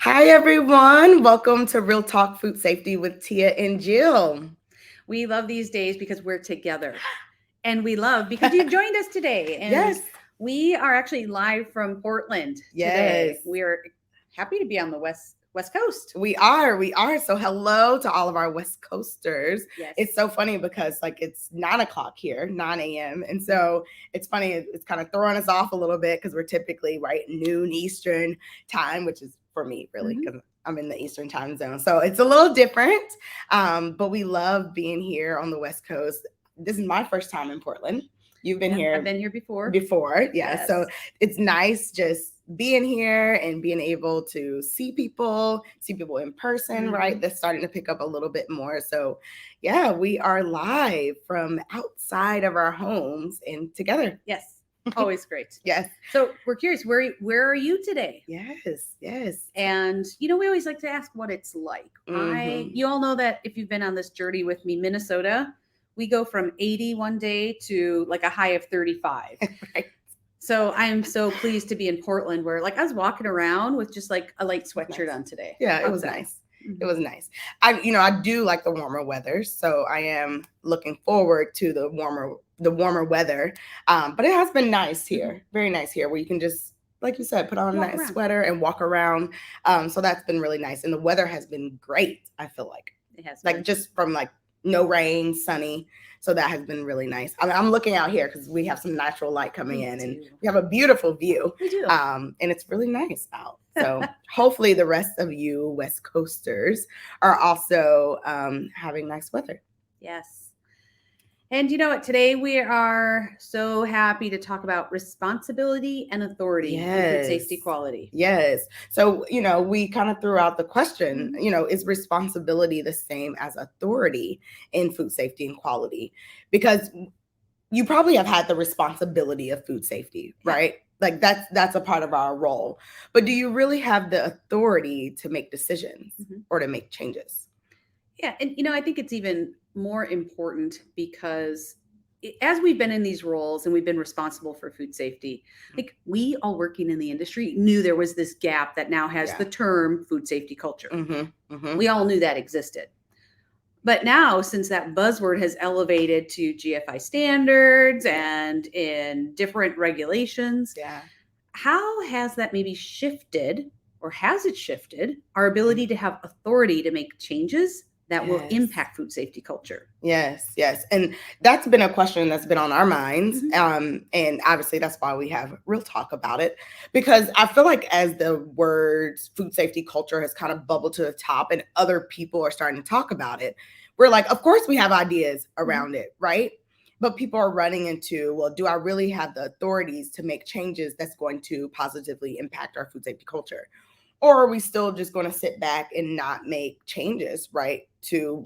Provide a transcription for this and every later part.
Hi, everyone. Welcome to Real Talk Food Safety with Tia and Jill. We love these days because we're together. And we love because you've joined us today. And Yes, we are actually live from Portland yes. today. We're happy to be on the West Coast. We are. We are. So, hello to all of our West Coasters. Yes. It's so funny because, it's 9 o'clock here, 9 a.m. And so, it's funny. It's kind of throwing us off a little bit because we're typically right noon Eastern time, which is for me, really, Mhm. because I'm in the Eastern time zone. So, it's a little different. But we love being here on the West Coast. This is my first time in Portland. You've been I've here been here before. yeah. Yes. So it's nice just being here and being able to see people in person, right? Mhm. That's starting to pick up a little bit more. So yeah, we are live from outside of our homes and together. Yes. Always great. Yes. So we're curious, where are you today? Yes. And we always like to ask what it's like. Mhm. You all know that if you've been on this journey with me, Minnesota, we go from 80 one day to like a high of 35. Right. So I'm so pleased to be in Portland where like I was walking around with just like a light sweatshirt Nice. on today. Yeah, it was outside. nice. It Mhm. was nice. I do like the warmer weather, so I am looking forward to the warmer weather. But it has been nice here, very nice here, where you can just, like you said, put on a Walk nice around. sweater and walk around. So that's been really nice, and the weather has been great. I feel It has like been. just from no rain, sunny. So that has been really nice. I'm looking out here because we have some natural light coming We in, and do. we have a beautiful view. We do. And it's really nice out. So hopefully the rest of you West Coasters are also having nice weather. Yes. And you know what? Today we are so happy to talk about responsibility and authority in food safety Yes. quality. Yes. So, we kind of threw out the question, Mhm. is responsibility the same as authority in food safety and quality? Because you probably have had the responsibility of food safety, Yeah. right? Like that's a part of our role. But do you really have the authority to make decisions Mhm. or to make changes? Yeah, and I think it's even more important because as we've been in these roles and we've been responsible for food safety, like we all working in the industry knew there was this gap that now has Yeah. the term food safety culture. Mm-hmm. We all knew that existed. But now, since that buzzword has elevated to GFI standards and in different regulations, Yeah. how has that maybe shifted, or has it shifted our ability to have authority to make changes that will Yes. impact food safety culture? Yes. And that's been a question that's been on our minds. Mhm. And obviously that's why we have real talk about it. Because I feel like as the words food safety culture has kind of bubbled to the top and other people are starting to talk about it, we're like, of course we have ideas Mhm. around it, right? But people are running into, well, do I really have the authorities to make changes that's going to positively impact our food safety culture? Or are we still just going to sit back and not make changes, right, to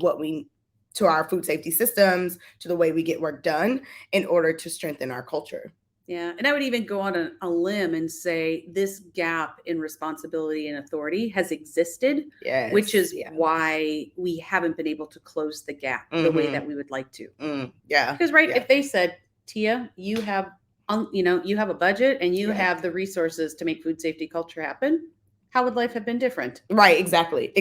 our food safety systems, to the way we get work done in order to strengthen our culture? Yeah, and I would even go on a limb and say this gap in responsibility and authority has existed, Yes. which is Yeah. why we haven't been able to close the gap the way Mm-hmm. that we would like to. Yeah. Because right, Yeah. if they said, Tia, you have you have a budget and you Yes. have the resources to make food safety culture happen, how would life have been different? Right. Exactly.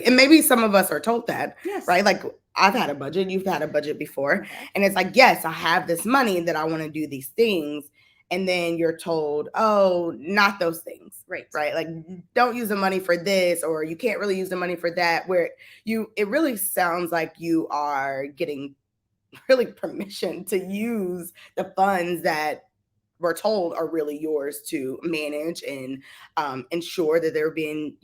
And maybe some of us are told that, Yes. right? Like I've had a budget, you've had a budget before, Okay. and it's like, yes, I have this money that I want to do these things, and then you're told, oh, not those things. Right. Right. Like don't use the money for this, or you can't really use the money for that, where it really sounds like you are getting really permission to use the funds that we're told are really yours to manage and ensure that they're being,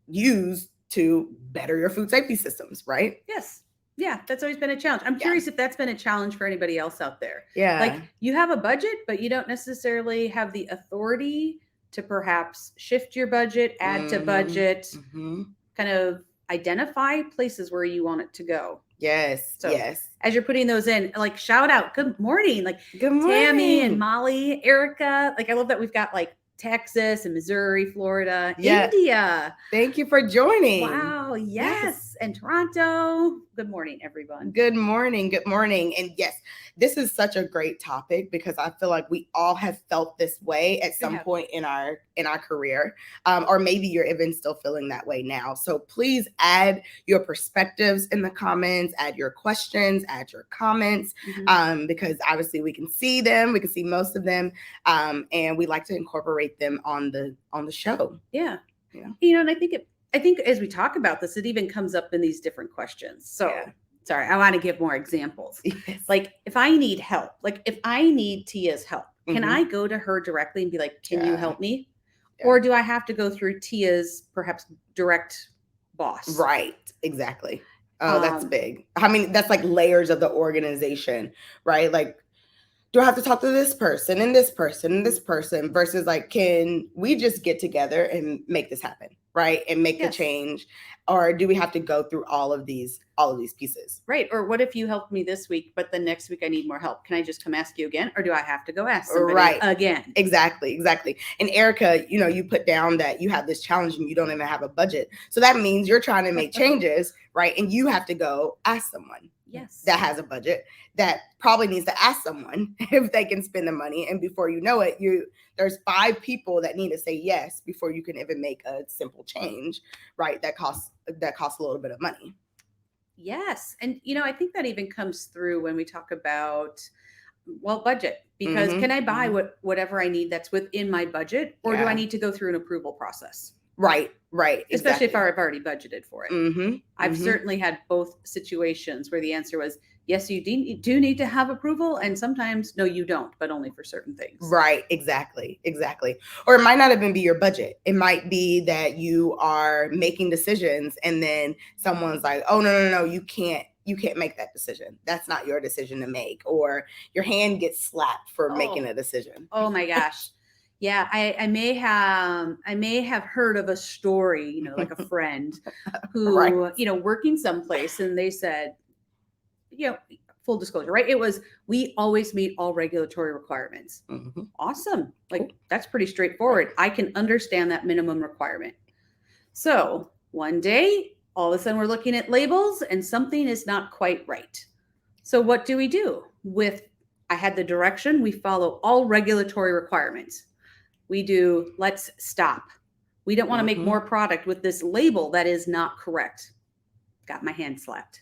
used to better your food safety systems, right? Yes. Yeah, that's always been a challenge. I'm Yeah. curious if that's been a challenge for anybody else out there. Yeah. Like you have a budget, but you don't necessarily have the authority to perhaps shift your budget, add to budget, Mm-hmm. kind of identify places where you want it to go. Yes. So Yes. as you're putting those in, like shout out, good morning, like Good Tammy and morning. Molly, Erica. Like I love that we've got like Texas and Missouri, Florida, Yeah. India. Thank you for joining. Wow, yes. And Toronto. Good morning, everyone. Good morning. Good morning. And yes, this is such a great topic because I feel like we all have felt this way at some point in our career, or maybe you're even still feeling that way now. So please add your perspectives in the comments, add your questions, add your comments, because obviously we can see them, we can see most of them, and we like to incorporate them on the show. Yeah. And I think as we talk about this, it even comes up in these different questions. So sorry, I want to give more examples. Yes. Like if I need help, like if I need Tia's help, can I go to her directly and be like, can you help me? Or do I have to go through Tia's perhaps direct boss? Right. Exactly. Oh, that's big. I mean, that's like layers of the organization, right? Like, do I have to talk to this person and this person and this person versus like, can we just get together and make this happen, right? And make the change, or do we have to go through all of these pieces? Right. Or what if you helped me this week, but the next week I need more help? Can I just come ask you again, or do I have to go ask somebody again? Exactly. And Erica, you put down that you have this challenge and you don't even have a budget, so that means you're trying to make changes, right? And you have to go ask someone. Yes. That has a budget, that probably needs to ask someone if they can spend the money. And before you know it, there's 5 people that need to say yes before you can even make a simple change, right? That costs a little bit of money. Yes. And, I think that even comes through when we talk about, budget, because can I buy whatever I need that's within my budget, or do I need to go through an approval process? Right. Especially if I've already budgeted for it. I've certainly had both situations where the answer was, yes, you do need to have approval. And sometimes, no, you don't, but only for certain things. Right. Exactly. Or it might not even be your budget. It might be that you are making decisions and then someone's like, oh, no, you can't make that decision. That's not your decision to make. Or your hand gets slapped for making a decision. Oh my gosh. Yeah, I may have heard of a story, like a friend who, working someplace, and they said, full disclosure, right? It was, we always meet all regulatory requirements. Awesome. Like, that's pretty straightforward. I can understand that minimum requirement. So one day, all of a sudden we're looking at labels and something is not quite right. So what do we do? I had the direction, we follow all regulatory requirements. We do, let's stop. We don't want to make more product with this label that is not correct. Got my hand slapped.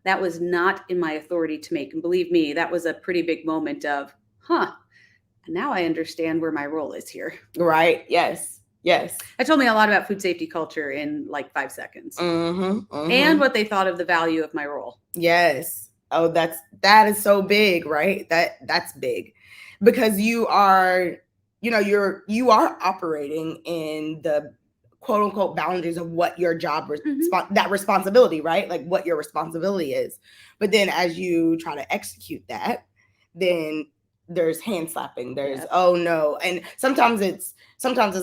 That was not in my authority to make. And believe me, that was a pretty big moment of, now I understand where my role is here. Right. Yes. That told me a lot about food safety culture in like 5 seconds. And what they thought of the value of my role. Yes. Oh, that is so big, right? That's big, because you are operating in the quote unquote boundaries of what your job, that responsibility, right? Like what your responsibility is. But then as you try to execute that, then there's hand slapping. There's, oh no. And sometimes it's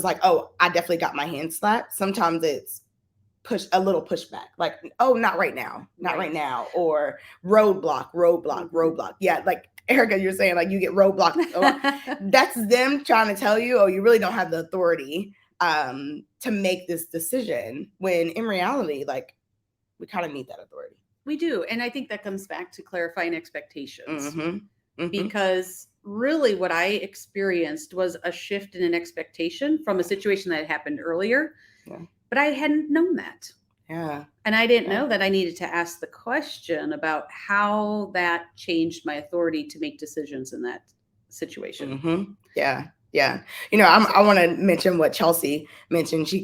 like, oh, I definitely got my hand slapped. Sometimes it's a little pushback, like, oh, not right now, or roadblock. Yeah. Like, Erica, you're saying like you get roadblocked. That's them trying to tell you, oh, you really don't have the authority to make this decision, when in reality, like, we kind of need that authority. We do. And I think that comes back to clarifying expectations, because really what I experienced was a shift in an expectation from a situation that had happened earlier, but I hadn't known that. Yeah. And I didn't know that I needed to ask the question about how that changed my authority to make decisions in that situation. Yeah. I want to mention what Chelsea mentioned. She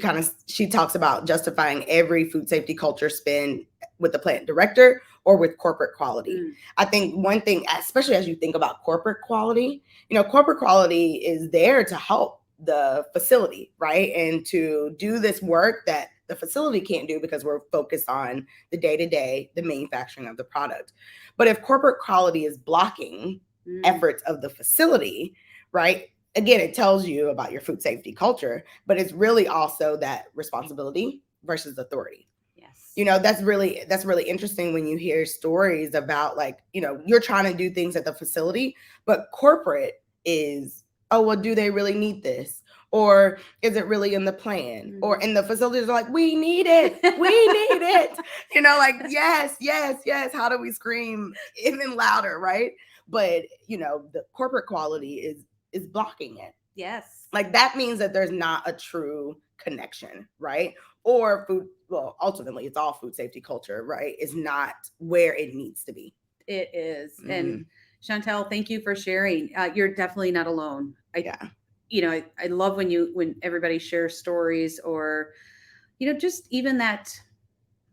talks about justifying every food safety culture spin with the plant director or with corporate quality. I think one thing, especially as you think about corporate quality is there to help the facility, right? And to do this work that the facility can't do because we're focused on the day-to-day, the manufacturing of the product. But if corporate quality is blocking efforts of the facility, right? Again, it tells you about your food safety culture, but it's really also that responsibility versus authority. Yes. That's really interesting when you hear stories about, like, you're trying to do things at the facility, but corporate is, oh, well, do they really need this? Or is it really in the plan? Or in the facilities are like, we need it. Like, yes. How do we scream even louder, right? But, the corporate quality is blocking it. Yes. Like that means that there's not a true connection, right? Or food, well, ultimately it's all food safety culture, right? Is not where it needs to be. It is. And Mhm. Chantel, thank you for sharing. You're definitely not alone. Yeah. I love when everybody shares stories, or, just even that,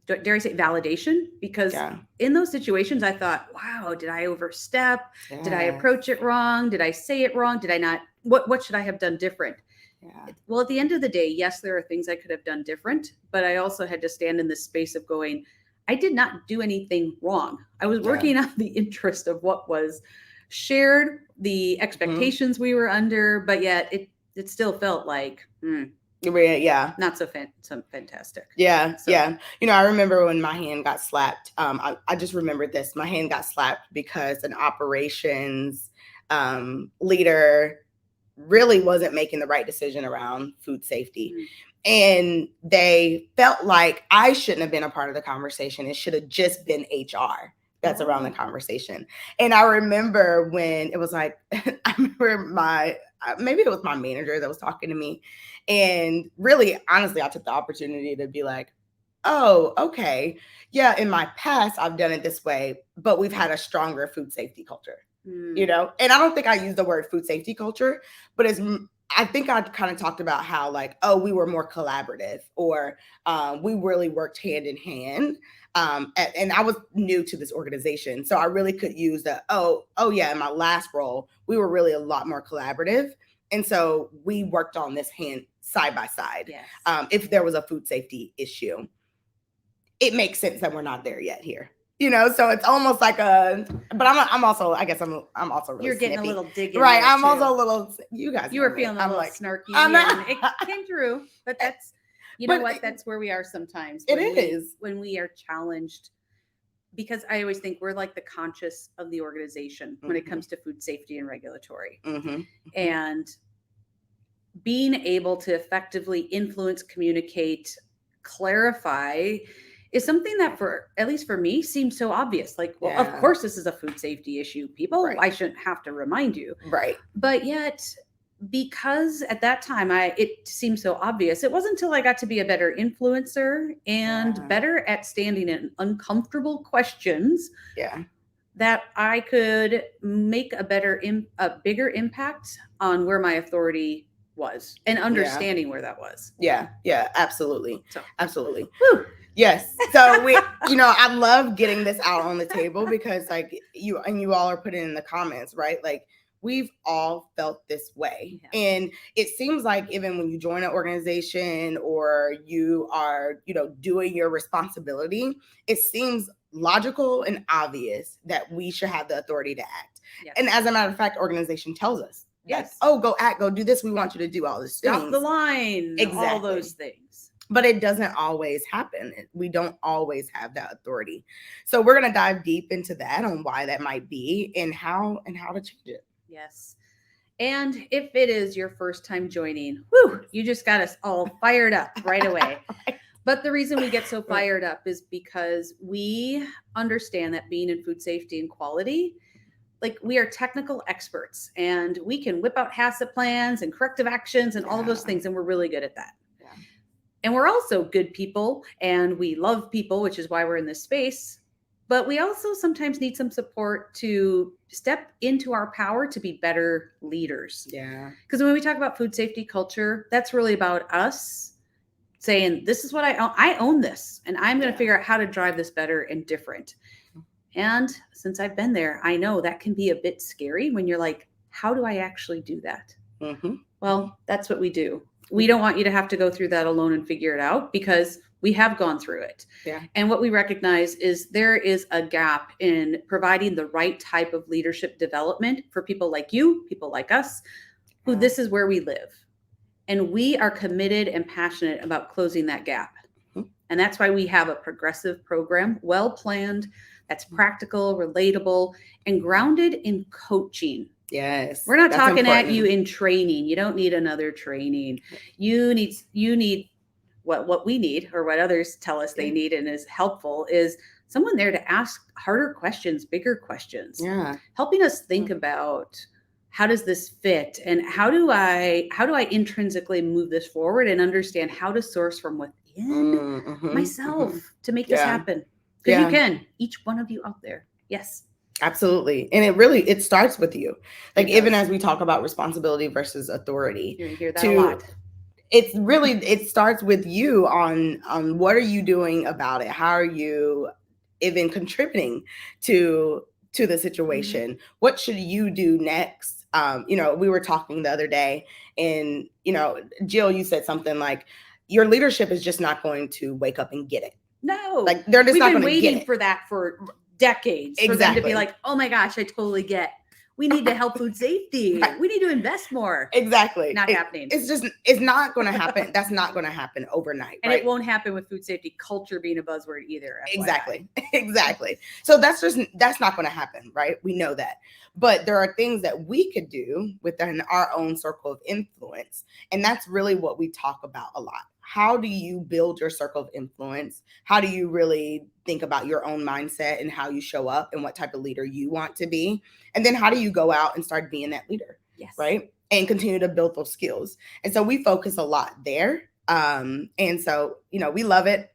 dare I say, validation, because Yeah. in those situations I thought, wow, did I overstep? Did I Yes. approach it wrong? Did I say it wrong? Did I not? What should I have done different? Yeah. Well, at the end of the day, yes, there are things I could have done different, but I also had to stand in this space of going, I did not do anything wrong. I was Yeah. working on the interest of what was shared, the Mhm. expectations we were under, but yet it still felt like Yeah. not so fantastic. Yeah, So yeah. I remember when my hand got slapped. I just remembered this. My hand got slapped because an operations leader really wasn't making the right decision around food safety. mm, And they felt like I shouldn't have been a part of the conversation. It should have just been HR that's around the oh, conversation. And I remember when it was like, I remember maybe it was my manager that was talking to me. And really, honestly, I took the opportunity to be like, oh, okay. Yeah, in my past, I've done it this way, but we've had a stronger food safety culture, mm, And I don't think I used the word food safety culture, but I think I kind of talked about how, like, oh, we were more collaborative, or we really worked hand in hand. And I was new to this organization, so I really could use oh yeah, in my last role, we were really a lot more collaborative. And so we worked on this hand side by side. yes. If there was a food safety issue, it makes sense that we're not there yet here. So it's almost like but I'm also, I guess I'm also really You're getting a snippy, little dig in right? there I'm also too. a little. You guys You know were me. feeling a I'm little like, snarky, I'm and it not. came through, but that's, you know But what, that's where we are sometimes it when we is. when we are challenged, because I always think we're like the conscious of the organization when it Mm-hmm, comes to food safety and regulatory. mm-hmm, mm-hmm. And being able to effectively influence, communicate, clarify is something that, for at least for me, seems so obvious. Like, well, of Yeah. course this is a food safety issue, people. Right. I shouldn't have to remind you. Right. But yet, because at that time it seemed so obvious, it wasn't until I got to be a better influencer and Yeah. better at standing in uncomfortable questions Yeah. that I could make a bigger impact on where my authority was, and Yeah. understanding where that was. Yeah. Yeah. Absolutely. So, Absolutely. whew. Yes. So I love getting this out on the table, because like you all are putting in the comments, right? Like, we've all felt this way. Yeah. And it seems like even when you join an organization, or you are, doing your responsibility, it seems logical and obvious that we should have the authority to act. Yes. And as a matter of fact, organization tells us, like, Yes. oh, go act, go do this. We want you to do all these Stop things. the line. All Exactly. those things. But it doesn't always happen. We don't always have that authority. So we're going to dive deep into that, on why that might be, and how to change it. Yes. And if it is your first time joining, whew, you just got us all fired up right away. Right. But the reason we get so fired up is because we understand that being in food safety and quality, like, we are technical experts, and we can whip out HACCP plans and corrective actions and all of those things, and we're really good at that. Yeah. And we're also good people, and we love people, which is why we're in this space. But we also sometimes need some support to step into our power to be better leaders. Yeah. Because when we talk about food safety culture, that's really about us saying, this is what I own this, and I'm going to figure out how to drive this better and different. And since I've been there, I know that can be a bit scary when you're like, how do I actually do that? Mm-hmm. Well, that's what we do. We don't want you to have to go through that alone and figure it out, because we have gone through it. Yeah. And what we recognize is there is a gap in providing the right type of leadership development for people like you, people like us, who this is where we live. And we are committed and passionate about closing that gap. Mm-hmm. And that's why we have a progressive program, well planned, that's practical, relatable, and grounded in coaching. Yes. We're not talking at you in training. You don't need another training. You need what we need, or what others tell us they need and is helpful, is someone there to ask harder questions, bigger questions. Yeah. Helping us think about how does this fit, and how do I intrinsically move this forward and understand how to source from within myself to make this Yeah. happen? Because you Yeah. can, each one of you out there. Yes. Absolutely. And it starts with you. Like, It even does. as we talk about responsibility versus authority, You're gonna hear that a to lot. it starts with you on what are you doing about it? How are you even contributing to the situation? What should you do next? We were talking the other day, and Jill, you said something like, your leadership is just not going to wake up and get it. No, Like, they're just we've not been going to get waiting it. for that for decades, for them to be Exactly. like, oh my gosh, I totally get. We need to help food safety. Right. We need to invest more. Exactly. Not happening. It's not going to happen. That's not going to happen overnight. And right? it won't happen with food safety culture being a buzzword either. FYI. Exactly. Exactly. So that's not going to happen, right? We know that. But there are things that we could do within our own circle of influence. And that's really what we talk about a lot. How do you build your circle of influence? How do you really think about your own mindset and how you show up and what type of leader you want to be? And then how do you go out and start being that leader? Yes. Right? And continue to build those skills. And so we focus a lot there. And so, we love it.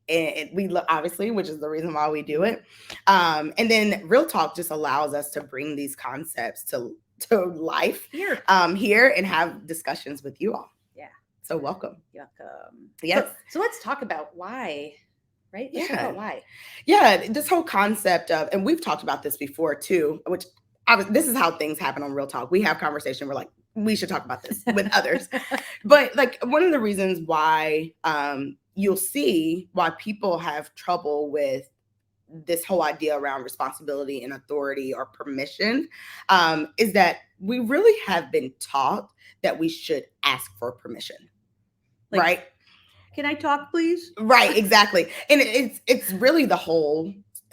And we look, obviously, which is the reason why we do it. And then Real Talk just allows us to bring these concepts to life here and have discussions with you all. Yeah. So welcome. Welcome. Yes. So let's talk about why, right? Let's talk about why. Yeah. This whole concept of, and we've talked about this before too, which this is how things happen on Real Talk. We have conversation. We're like, we should talk about this with others. But like, one of the reasons why, you'll see why people have trouble with this whole idea around responsibility and authority or permission, is that we really have been taught that we should ask for permission, right? Can I talk, please? Right, exactly. And it's really the whole.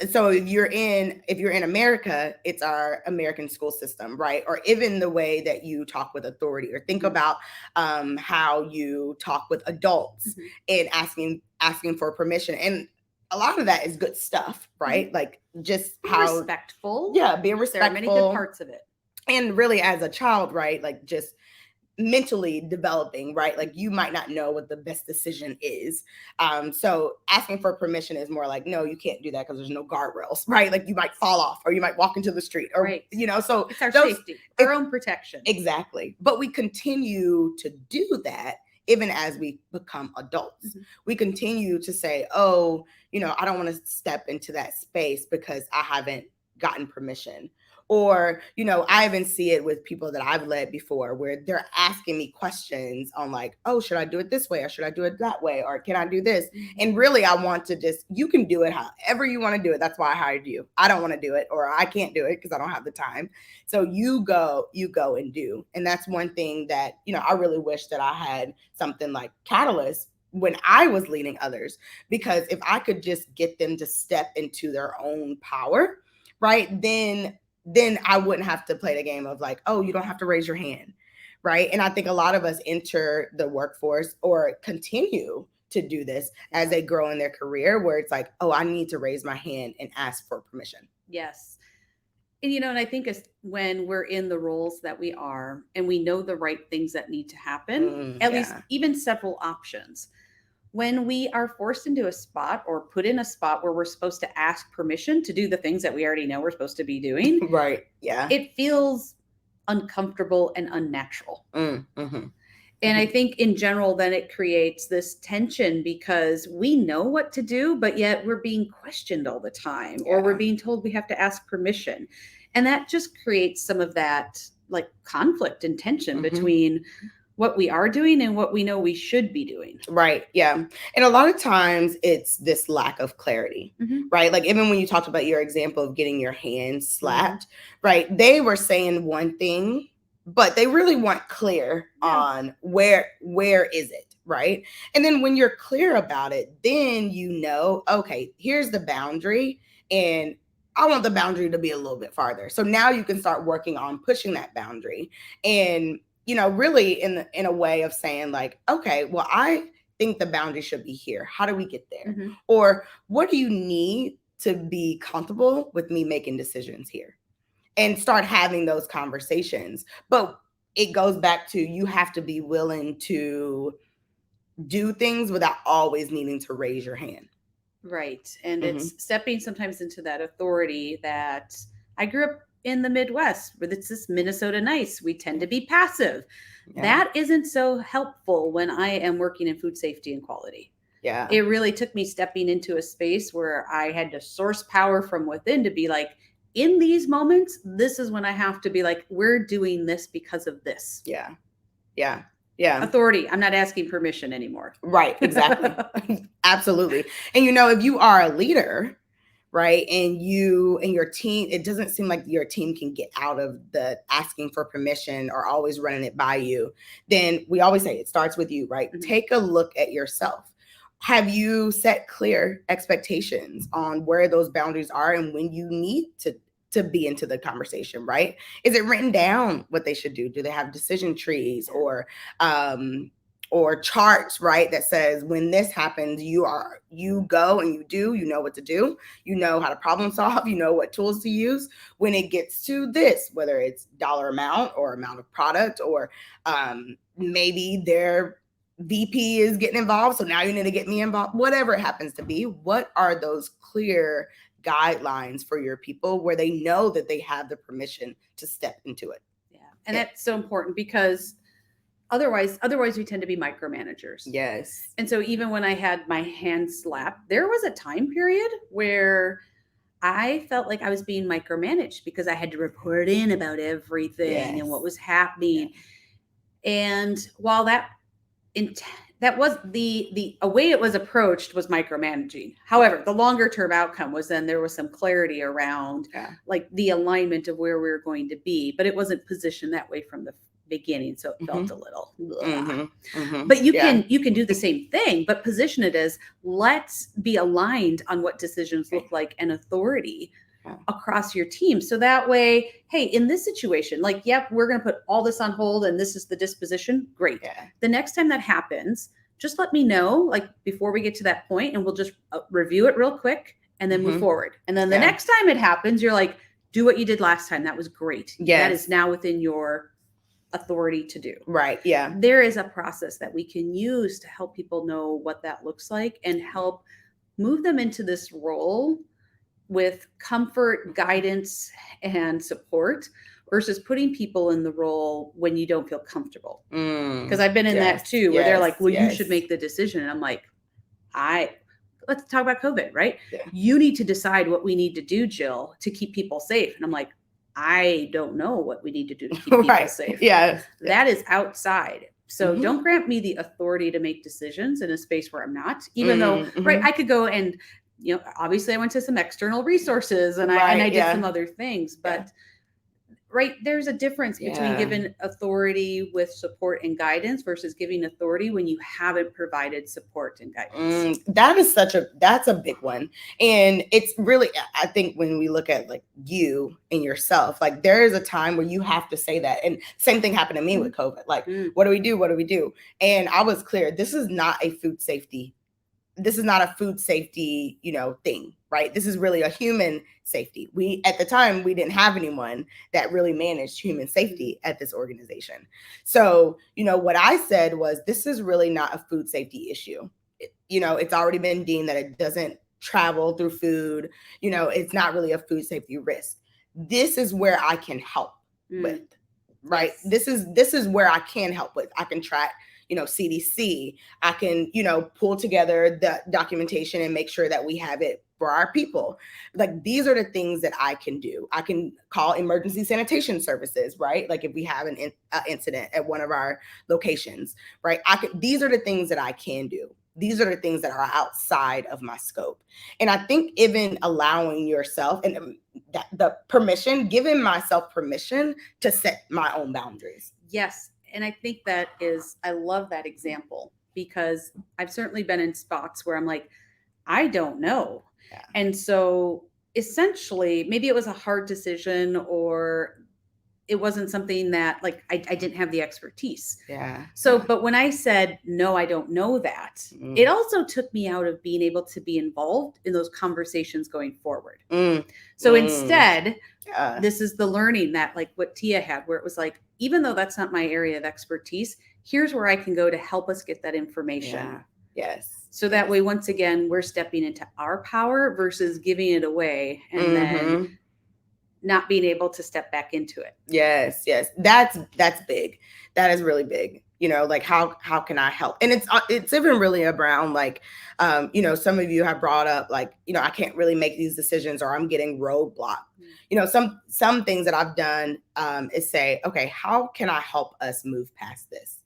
So if you're in America, it's our American school system, right? Or even the way that you talk with authority, or think about how you talk with adults and asking for permission. And a lot of that is good stuff, right? Like, just Be how respectful. Yeah, being respectful. There are many good parts of it. And really, as a child, right? Like, just mentally developing, right? Like, you might not know what the best decision is. So asking for permission is more like, no, you can't do that because there's no guardrails, right? Like, you might fall off, or you might walk into the street, or right. So it's our safety, our own protection. Exactly. But we continue to do that even as we become adults. We continue to say, oh, I don't want to step into that space because I haven't gotten permission. Or, I even see it with people that I've led before, where they're asking me questions on like, oh, should I do it this way? Or should I do it that way? Or can I do this? And really, I want to you can do it however you want to do it. That's why I hired you. I don't want to do it, or I can't do it because I don't have the time. So you go and do. And that's one thing that, I really wish that I had something like Catalyst when I was leading others, because if I could just get them to step into their own power, right, then I wouldn't have to play the game of like, oh, you don't have to raise your hand, right? And I think a lot of us enter the workforce or continue to do this as they grow in their career, where it's like, oh, I need to raise my hand and ask for permission. Yes. And, and I think when we're in the roles that we are, and we know the right things that need to happen, at least even several options, when we are forced into a spot or put in a spot where we're supposed to ask permission to do the things that we already know we're supposed to be doing, right? Yeah. It feels uncomfortable and unnatural. And I think in general, then it creates this tension because we know what to do, but yet we're being questioned all the time, or we're being told we have to ask permission. And that just creates some of that like conflict and tension between what we are doing and what we know we should be doing. Right. Yeah. And a lot of times it's this lack of clarity, right? Like, even when you talked about your example of getting your hand slapped, right? They were saying one thing, but they really weren't clear on where is it, right? And then when you're clear about it, then okay, here's the boundary, and I want the boundary to be a little bit farther. So now you can start working on pushing that boundary, and really in a way of saying like, okay, well, I think the boundary should be here. How do we get there? Or what do you need to be comfortable with me making decisions here? and start having those conversations. But it goes back to, you have to be willing to do things without always needing to raise your hand. Right. And Mm-hmm. it's stepping sometimes into that authority that I grew up in the Midwest where it's this Minnesota nice. We tend to be passive. Yeah. That isn't so helpful when I am working in food safety and quality. Yeah. It really took me stepping into a space where I had to source power from within to be like, in these moments, this is when I have to be like, we're doing this because of this. Yeah. Yeah. Yeah. Authority. I'm not asking permission anymore. Right. Exactly. Absolutely. And if you are a leader, right, and you and your team, it doesn't seem like your team can get out of the asking for permission or always running it by you, then we always say it starts with you, right? Mm-hmm. Take a look at yourself. Have you set clear expectations on where those boundaries are and when you need to be into the conversation, right? Is it written down what they should do? Do they have decision trees or charts, right, that says when this happens, you go and you know what to do, you know how to problem solve, you know what tools to use when it gets to this, whether it's dollar amount or amount of product, or maybe their VP is getting involved, so now you need to get me involved, whatever it happens to be. What are those clear guidelines for your people where they know that they have the permission to step into it? Yeah. And that's so important because otherwise we tend to be micromanagers. Yes. And so even when I had my hand slapped, there was a time period where I felt like I was being micromanaged because I had to report in about everything and what was happening. Yeah. And while that was the way it was approached was micromanaging. However, the longer term outcome was then there was some clarity around like the alignment of where we were going to be, but it wasn't positioned that way from the beginning, so it felt a little but you can do the same thing, but position it as, let's be aligned on what decisions look like and authority across your team. So that way, hey, in this situation, like, yep, we're going to put all this on hold and this is the disposition. Great. The next time that happens, just let me know, like, before we get to that point, and we'll just review it real quick and then move forward. And then the next time it happens, you're like, do what you did last time. That was great. That is now within your authority to do. Right. Yeah. There is a process that we can use to help people know what that looks like and help move them into this role with comfort, guidance, and support versus putting people in the role when you don't feel comfortable. Because I've been in that too, where they're like, well, you should make the decision. And I'm like, let's talk about COVID, right? Yeah. You need to decide what we need to do, Jill, to keep people safe. And I'm like, I don't know what we need to do to keep people safe. Yeah. That is outside. So don't grant me the authority to make decisions in a space where I'm not, even though, right, I could go and, obviously I went to some external resources and I did some other things, but right, there's a difference between giving authority with support and guidance versus giving authority when you haven't provided support and guidance. That's a big one. And it's really, I think when we look at like you and yourself, like there is a time where you have to say that. And same thing happened to me with COVID. Like, what do we do? What do we do? And I was clear, this is not a food safety thing, right? This is really a human safety. At the time, we didn't have anyone that really managed human safety at this organization. So, what I said was, this is really not a food safety issue. It's already been deemed that it doesn't travel through food. It's not really a food safety risk. This is where I can help with, right? Yes. This is where I can help with. I can track CDC, I can, pull together the documentation and make sure that we have it for our people. Like, these are the things that I can do. I can call emergency sanitation services, right? Like if we have an incident at one of our locations, right? These are the things that I can do. These are the things that are outside of my scope. And I think even allowing yourself and the permission, giving myself permission to set my own boundaries. Yes. And I think I love that example, because I've certainly been in spots where I'm like, I don't know. Yeah. And so essentially, maybe it was a hard decision or it wasn't something that like I didn't have the expertise. Yeah. So, but when I said, no, I don't know that, it also took me out of being able to be involved in those conversations going forward. So instead, this is the learning that like what Tia had, where it was like, even though that's not my area of expertise, here's where I can go to help us get that information. Yeah. Yes. So that way, once again, we're stepping into our power versus giving it away and then not being able to step back into it. Yes. That's big. That is really big. Like how can I help? And it's even really around like, some of you have brought up like, I can't really make these decisions or I'm getting roadblocked. Some things that I've done is say, okay, how can I help us move past this?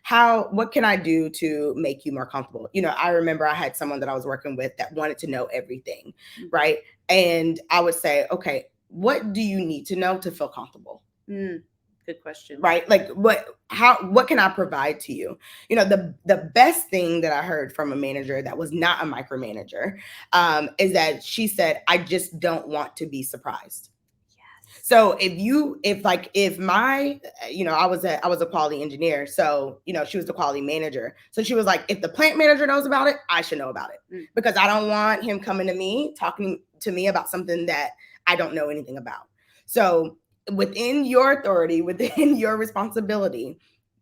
What can I do to make you more comfortable? I remember I had someone that I was working with that wanted to know everything, right? And I would say, okay, what do you need to know to feel comfortable? Good question. Right? Like what can I provide to you? The best thing that I heard from a manager that was not a micromanager is that she said, I just don't want to be surprised. Yes. So if my, I was a quality engineer. So, she was the quality manager. So she was like, if the plant manager knows about it, I should know about it because I don't want him coming to me, talking to me about something that I don't know anything about. So within your authority, within your responsibility,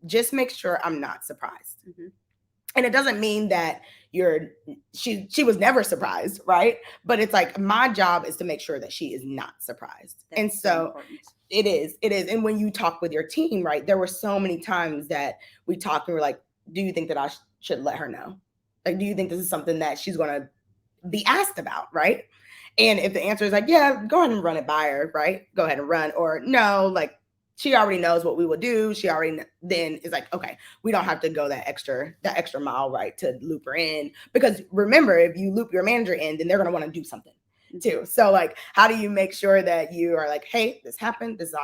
just make sure I'm not surprised. And it doesn't mean that she was never surprised, right? But it's like my job is to make sure that she is not surprised. That's and so it is. And when you talk with your team, right, there were so many times that we talked and we're like, do you think that I should let her know? Like, do you think this is something that she's going to be asked about, right? And if the answer is like, yeah, go ahead and run it by her, right? Go ahead and run. Or no, like she already knows what we will do. She already then is like, okay, we don't have to go that extra mile, right, to loop her in. Because remember, if you loop your manager in, then they're going to want to do something too. So like, how do you make sure that you are like, hey, this happened, this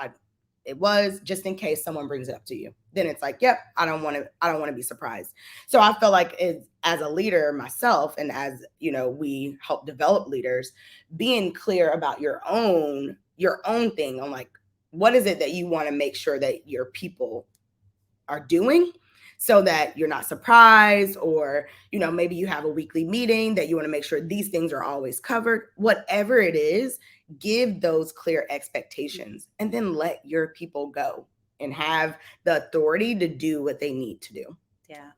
it was, just in case someone brings it up to you. Then it's like, yep, I don't want to be surprised. So I feel like as a leader myself, and as we help develop leaders, being clear about your own thing on like, what is it that you want to make sure that your people are doing so that you're not surprised, or maybe you have a weekly meeting that you want to make sure these things are always covered. Whatever it is, give those clear expectations and then let your people go and have the authority to do what they need to do. Yeah.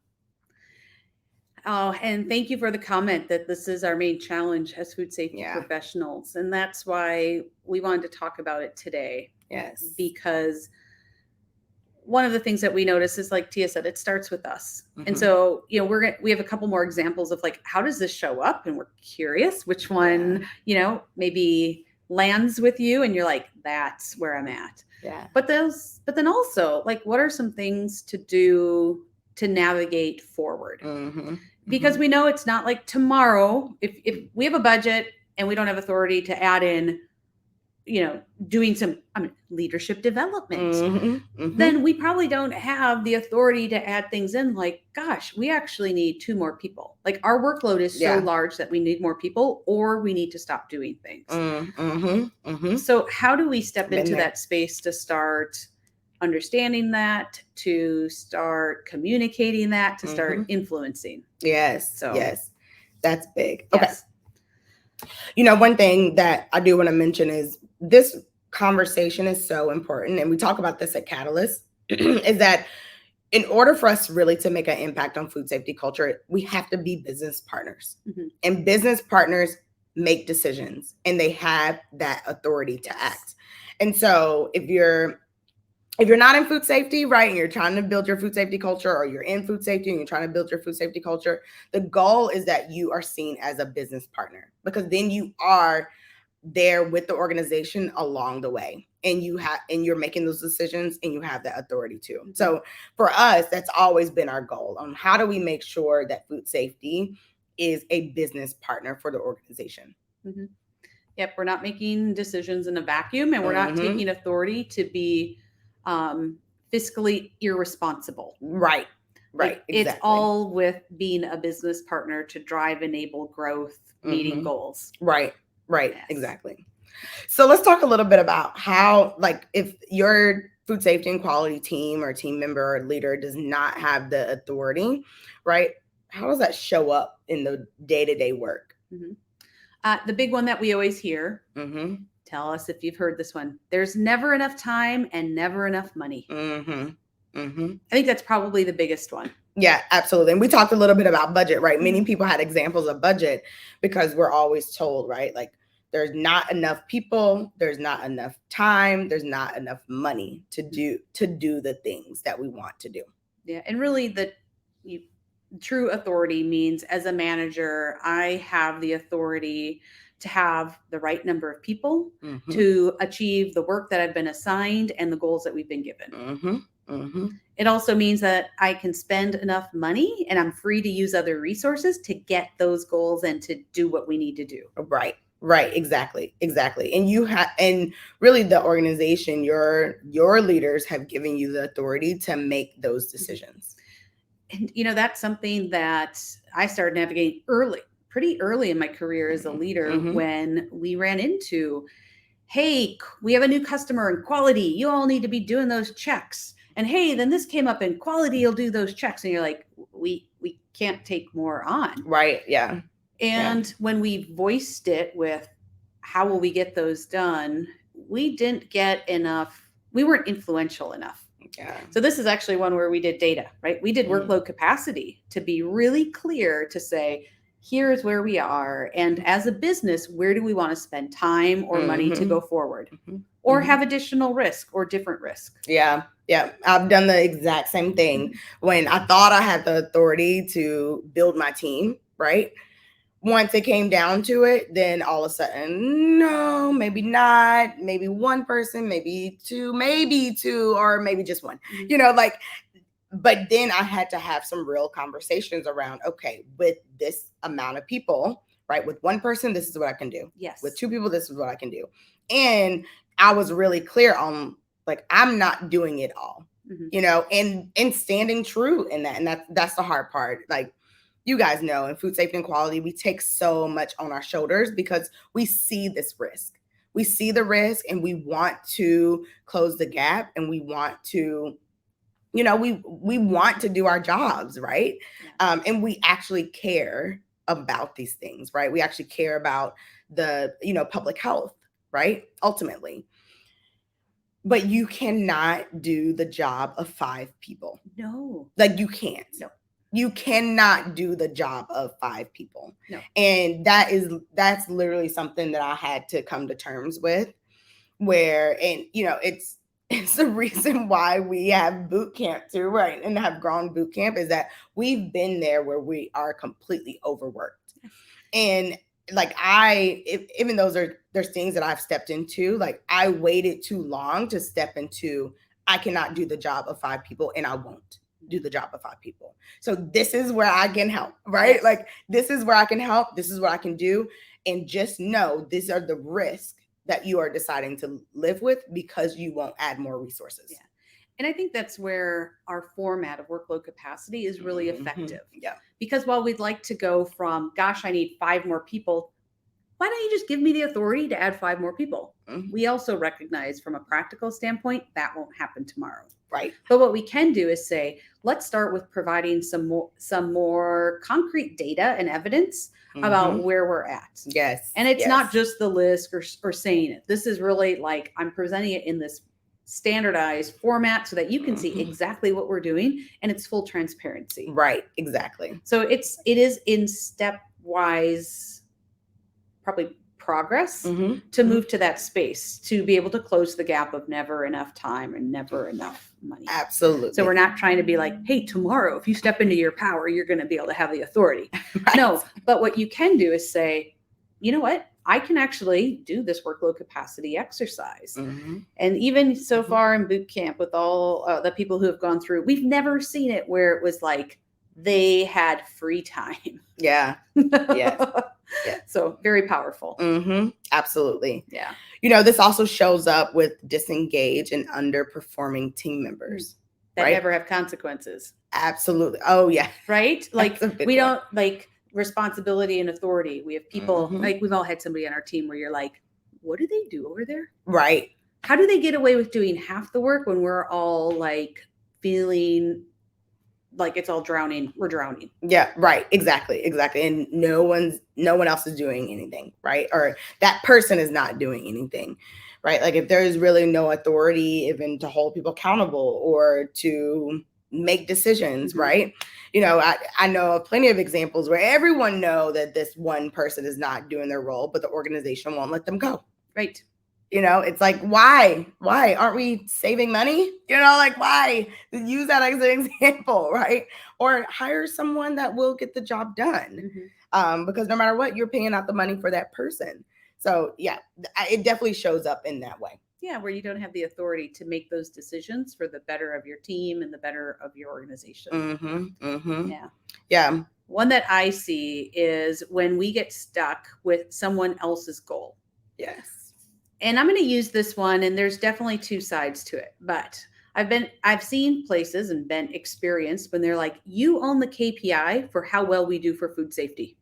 Oh, and thank you for the comment that this is our main challenge as food safety professionals. And that's why we wanted to talk about it today. Yes. Because one of the things that we notice is, like Tia said, it starts with us. And so, we have a couple more examples of like, how does this show up? And we're curious which one, maybe lands with you and you're like, that's where I'm at. Yeah. But then also, like, what are some things to do to navigate forward? Because we know it's not like tomorrow, if we have a budget and we don't have authority to add in, doing some leadership development, then we probably don't have the authority to add things in. Like, gosh, we actually need 2 more people. Like, our workload is so large that we need more people, or we need to stop doing things. So how do we step into that space to start understanding that, to start communicating that, to start influencing? Yes. So yes, that's big. Okay. Yes. One thing that I do want to mention is this conversation is so important, and we talk about this at Catalyst, is that in order for us really to make an impact on food safety culture, we have to be business partners. And business partners make decisions, and they have that authority to act. And so if you're not in food safety, right, and you're trying to build your food safety culture, or you're in food safety and you're trying to build your food safety culture, the goal is that you are seen as a business partner, because then you are there with the organization along the way, and you're making those decisions, and you have that authority too. So for us, that's always been our goal on how do we make sure that food safety is a business partner for the organization. Yep, we're not making decisions in a vacuum, and we're not taking authority to be fiscally irresponsible. Right. Exactly. It's all with being a business partner to drive, enable growth, meeting goals. Right. Yes. Exactly. So let's talk a little bit about how, like, if your food safety and quality team or team member or leader does not have the authority, right? How does that show up in the day-to-day work? The big one that we always hear, tell us if you've heard this one, there's never enough time and never enough money. I think that's probably the biggest one. Yeah, absolutely. And we talked a little bit about budget, right? Many people had examples of budget because we're always told, right? Like, there's not enough people, there's not enough time, there's not enough money to do the things that we want to do. Yeah, and really true authority means, as a manager, I have the authority to have the right number of people to achieve the work that I've been assigned and the goals that we've been given. It also means that I can spend enough money and I'm free to use other resources to get those goals and to do what we need to do. Right. Exactly. And you have, and really the organization, your leaders have given you the authority to make those decisions. And, that's something that I started navigating pretty early in my career as a leader, when we ran into, hey, we have a new customer in quality. You all need to be doing those checks. And hey, then this came up in quality, you'll do those checks. And you're like, we can't take more on. Right. Yeah. And when we voiced it with how will we get those done, we didn't get enough. We weren't influential enough. Yeah. So this is actually one where we did data, right? We did workload capacity to be really clear to say, here's where we are. And as a business, where do we want to spend time or money to go forward or have additional risk or different risk? Yeah. I've done the exact same thing. When I thought I had the authority to build my team, right? Once it came down to it, then all of a sudden, no, maybe not, maybe one person, maybe two, or maybe just one, but then I had to have some real conversations around, okay, with this amount of people, right? With one person, this is what I can do. Yes. With two people, this is what I can do. And I was really clear on, like, I'm not doing it all, and standing true in that. And that's the hard part. Like, you guys know, in food safety and quality, we take so much on our shoulders because we see this risk. We see the risk and we want to close the gap, and we want to, we want to do our jobs, right? Yeah. And we actually care about these things, right? We actually care about the, public health, right? Ultimately. But you cannot do the job of 5 people. No. Like, you can't. No. You cannot do the job of 5 people. No. And that's literally something that I had to come to terms with, where, and it's the reason why we have boot camp too, right? And have grown boot camp is that we've been there where we are completely overworked. And like, even though there's things that I've stepped into, like, I waited too long to step into, I cannot do the job of 5 people and I won't do the job of 5 people. So this is where I can help, right? Like, this is where I can help. This is what I can do. And just know these are the risks that you are deciding to live with because you won't add more resources. Yeah. And I think that's where our format of workload capacity is really effective. Yeah. Because while we'd like to go from, gosh, I need 5 more people, why don't you just give me the authority to add 5 more people? We also recognize, from a practical standpoint, that won't happen tomorrow. Right. But what we can do is say, let's start with providing some more concrete data and evidence about where we're at. Yes. And it's not just the list or saying it. This is really like, I'm presenting it in this standardized format so that you can see exactly what we're doing, and it's full transparency. Right. Exactly. So it is in stepwise, probably progress to move to that space, to be able to close the gap of never enough time and never enough money. Absolutely. So we're not trying to be like, hey, tomorrow, if you step into your power, you're going to be able to have the authority. Right. No, but what you can do is say, you know what? I can actually do this workload capacity exercise. And even so far in boot camp, with all the people who have gone through, we've never seen it where it was like they had free time. Yeah. Yes. Yeah. So very powerful. Absolutely. Yeah. This also shows up with disengaged and underperforming team members that never have consequences. Absolutely. Oh, yeah. Right? Like, we don't, like, responsibility and authority. We have people, like, we've all had somebody on our team where you're like, what do they do over there? Right. How do they get away with doing half the work when we're all like feeling like it's all drowning? We're drowning. Yeah, right. Exactly. And no one else is doing anything, right? Or that person is not doing anything, right? Like if there is really no authority even to hold people accountable or to make decisions, Mhm. right? I know of plenty of examples where everyone know that this one person is not doing their role, but the organization won't let them go. Right. It's like, why aren't we saving money? Like, why use that as an example, right? Or hire someone that will get the job done. Because no matter what, you're paying out the money for that person. So yeah, it definitely shows up in that way. Yeah, where you don't have the authority to make those decisions for the better of your team and the better of your organization. Yeah. One that I see is when we get stuck with someone else's goal. Yes. And I'm going to use this one, and there's definitely two sides to it, but I've seen places and been experienced when they're like, you own the KPI for how well we do for food safety.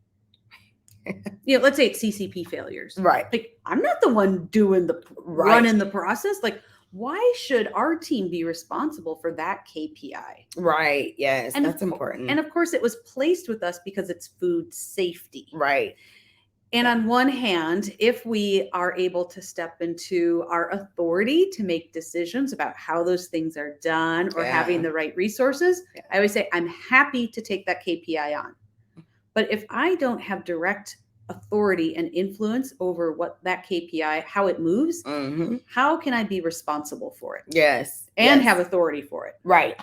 Let's say it's CCP failures. Right. Like, I'm not the one doing the running the process. Like, why should our team be responsible for that KPI? Right. Yes, and that's important. And of course, it was placed with us because it's food safety. Right. And on one hand, if we are able to step into our authority to make decisions about how those things are done or having the right resources, I always say, I'm happy to take that KPI on. But if I don't have direct authority and influence over what that KPI, how it moves, how can I be responsible for it? Yes. And have authority for it? Right.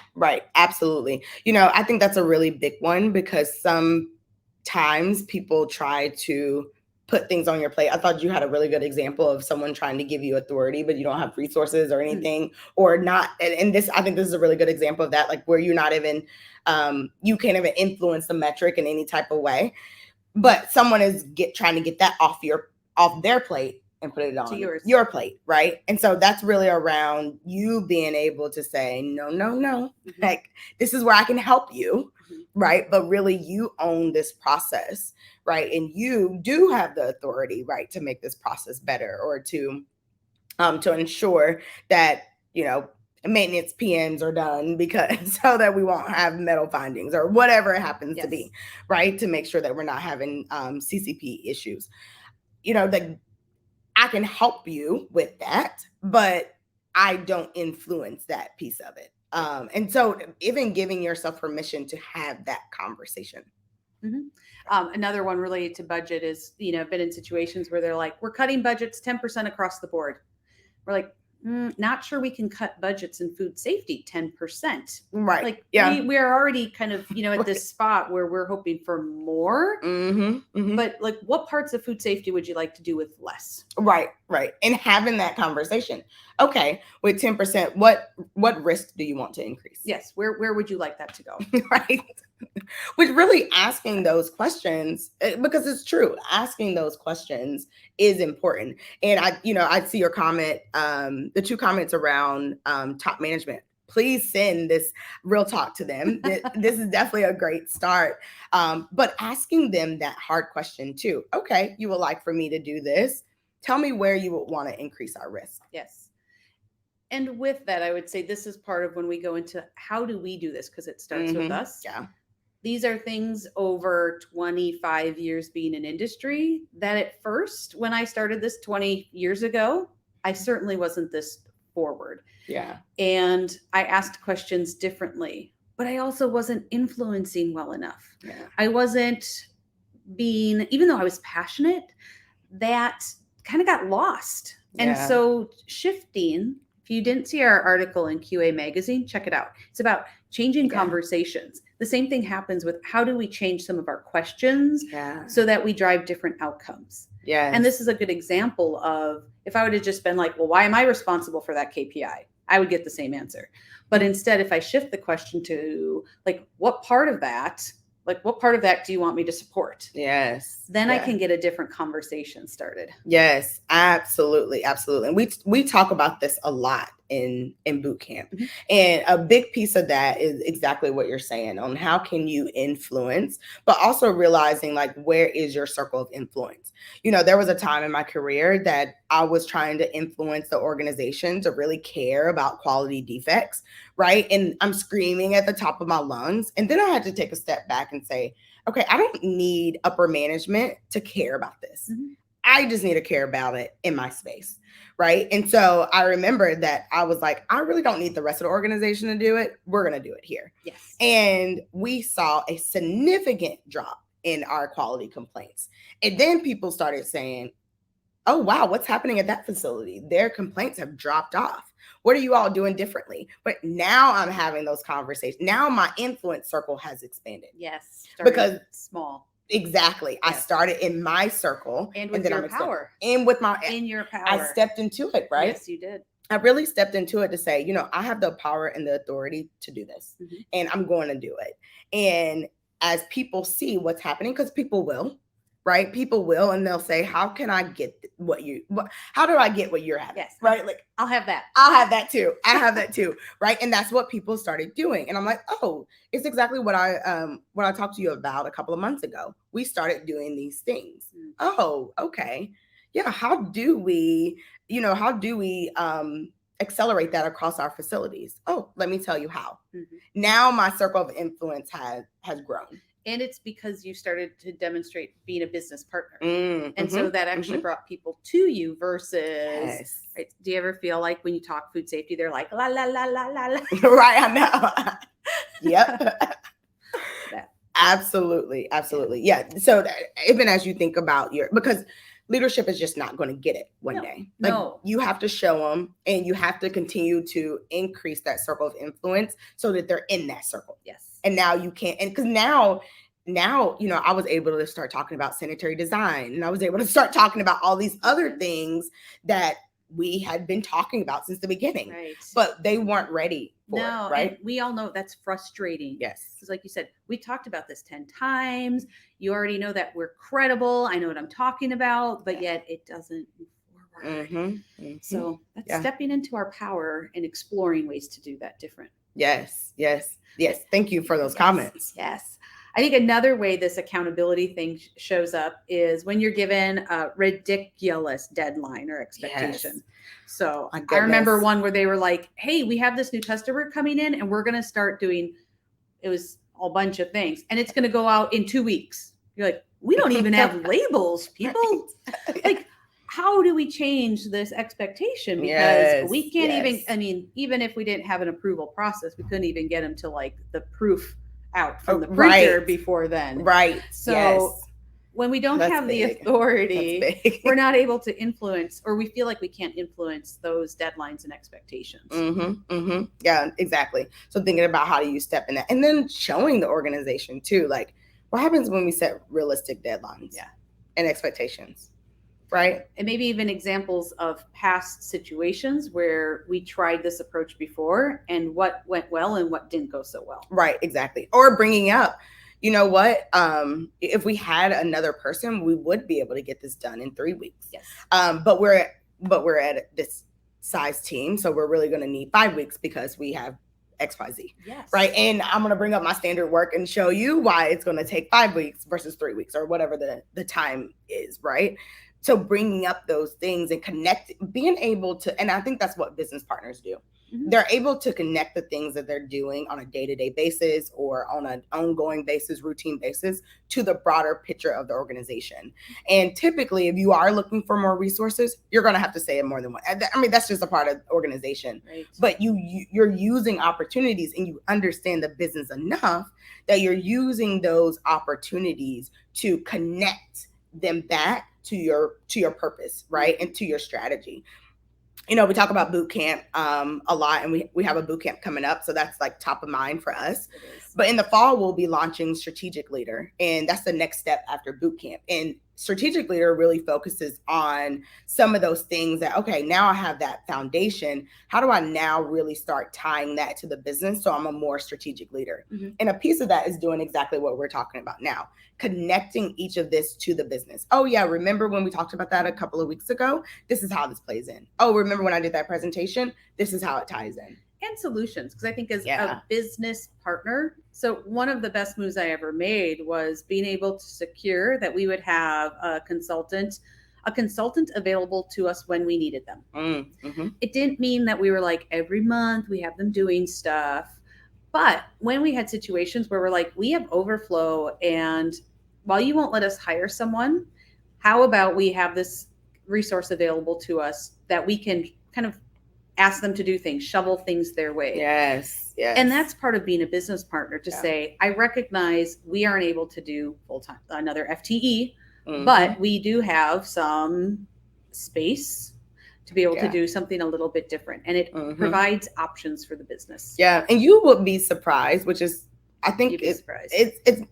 Absolutely. I think that's a really big one because sometimes people try to put things on your plate. I thought you had a really good example of someone trying to give you authority, but you don't have resources or anything, or not. And I think this is a really good example of that, like where you're not even, you can't even influence the metric in any type of way, but someone is trying to get that off their plate and put it on your plate, right? And so that's really around you being able to say, no, like this is where I can help you, right? But really you own this process, right? And you do have the authority, right, to make this process better or to ensure that, maintenance PMs are done because so that we won't have metal findings or whatever it happens to be, right? To make sure that we're not having CCP issues. I can help you with that, but I don't influence that piece of it. And so even giving yourself permission to have that conversation. Another one related to budget is, I've been in situations where they're like, we're cutting budgets 10% across the board. We're like, not sure we can cut budgets in food safety 10%. Right. Like, we are already kind of, at this spot where we're hoping for more. But like, what parts of food safety would you like to do with less? Right. And having that conversation. Okay, with 10%, what risk do you want to increase? Yes. Where would you like that to go? Right. With really asking those questions, because it's true, asking those questions is important. And I see your comment, the two comments around top management. Please send this real talk to them. This is definitely a great start. But asking them that hard question too. Okay, you would like for me to do this. Tell me where you would want to increase our risk. Yes. And with that, I would say this is part of when we go into how do we do this? Because it starts with us. Yeah. These are things over 25 years being in industry that at first, when I started this 20 years ago, I certainly wasn't this forward. Yeah. And I asked questions differently, but I also wasn't influencing well enough. Yeah. I wasn't being, even though I was passionate, that kind of got lost. Yeah. And so shifting, if you didn't see our article in QA Magazine, check it out. It's about changing conversations. The same thing happens with how do we change some of our questions so that we drive different outcomes. Yeah. And this is a good example of if I would have just been like, well, why am I responsible for that KPI? I would get the same answer. But instead, if I shift the question to like, what part of that do you want me to support? Yes. Then I can get a different conversation started. Yes, absolutely. And we talk about this a lot in boot camp. Mhm. And a big piece of that is exactly what you're saying on how can you influence, but also realizing like where is your circle of influence. There was a time in my career that I was trying to influence the organization to really care about quality defects, right? And I'm screaming at the top of my lungs. And then I had to take a step back and say, okay, I don't need upper management to care about this. Mhm. I just need to care about it in my space, right? And so I remember that I was like, I really don't need the rest of the organization to do it. We're going to do it here. Yes. And we saw a significant drop in our quality complaints. And then people started saying, oh, wow, what's happening at that facility? Their complaints have dropped off. What are you all doing differently? But now I'm having those conversations. Now my influence circle has expanded. Yes. Because small. Exactly. Yes. I started in my circle. And with your power. And with in your power. I stepped into it, right? Yes, you did. I really stepped into it to say, I have the power and the authority to do this. Mm-hmm. And I'm going to do it. And as people see what's happening, because people will, right? People will, and they'll say, how can I get how do I get what you're having? Yes. Right? Like, I'll have that. I'll have that too. I have that too. Right. And that's what people started doing. And I'm like, oh, it's exactly what I talked to you about a couple of months ago. We started doing these things. Mm-hmm. Oh, okay. Yeah. How do we accelerate that across our facilities? Oh, let me tell you how. Mm-hmm. Now my circle of influence has grown. And it's because you started to demonstrate being a business partner. Mm-hmm. And so that actually mm-hmm. brought people to you versus, yes. Right? Do you ever feel like when you talk food safety, they're like, la, la, la, la, la, la. Right, I know. Yep. Absolutely. Yeah. So even as you think about because leadership is just not going to get it one day. Like, you have to show them, and you have to continue to increase that circle of influence so that they're in that circle. Yes. And now you can't, and because now, I was able to start talking about sanitary design, and I was able to start talking about all these other things that we had been talking about since the beginning, right. But they weren't ready for it, right? And we all know that's frustrating. Yes. Because like you said, we talked about this 10 times. You already know that we're credible. I know what I'm talking about, but yet it doesn't move forward. Mm-hmm. Mm-hmm. So that's stepping into our power and exploring ways to do that different. Yes. Thank you for those comments. Yes. I think another way this accountability thing shows up is when you're given a ridiculous deadline or expectation. Yes. So I remember one where they were like, hey, we have this new customer coming in and we're going to start doing, it was a bunch of things, and it's going to go out in 2 weeks. You're like, we don't even have labels, people. Like, how do we change this expectation? Because we can't even if we didn't have an approval process, we couldn't even get them to like the proof out from the printer before then. Right. So when we don't have the authority, we're not able to influence, or we feel like we can't influence those deadlines and expectations. Mm-hmm, mm-hmm. Yeah, exactly. So thinking about how do you step in that, and then showing the organization too, like what happens when we set realistic deadlines and expectations. Right. And maybe even examples of past situations where we tried this approach before and what went well and what didn't go so well. Right. Exactly. Or bringing up, you know what, if we had another person, we would be able to get this done in 3 weeks. Yes. But we're at this size team. So we're really going to need 5 weeks because we have XYZ. Yes. Right. And I'm going to bring up my standard work and show you why it's going to take 5 weeks versus 3 weeks or whatever the time is. Right. So bringing up those things and being able to, and I think that's what business partners do. Mm-hmm. They're able to connect the things that they're doing on a day-to-day basis or on an ongoing basis, routine basis, to the broader picture of the organization. And typically, if you are looking for more resources, you're going to have to say it more than one. I mean, that's just a part of the organization. Right. But you're using opportunities, and you understand the business enough that you're using those opportunities to connect them back to your purpose, right? And to your strategy. We talk about boot camp a lot, and we have a boot camp coming up. So that's like top of mind for us. But in the fall, we'll be launching Strategic Leader. And that's the next step after boot camp. And strategic leader really focuses on some of those things that, okay, now I have that foundation. How do I now really start tying that to the business so I'm a more strategic leader? And a piece of that is doing exactly what we're talking about now, connecting each of this to the business. Oh yeah, remember when we talked about that a couple of weeks ago? This is how this plays in. Oh, remember when I did that presentation? This is how it ties in. And solutions, because I think as a business partner, so one of the best moves I ever made was being able to secure that we would have a consultant available to us when we needed them. It didn't mean that we were like every month we have them doing stuff, but when we had situations where we're like, we have overflow, and while you won't let us hire someone, how about we have this resource available to us that we can kind of ask them to do things, shovel things their way. Yes. And that's part of being a business partner, to say, I recognize we aren't able to do full-time, another FTE, but we do have some space to be able to do something a little bit different. And it provides options for the business. Yeah. And you will be surprised, which is, I think it's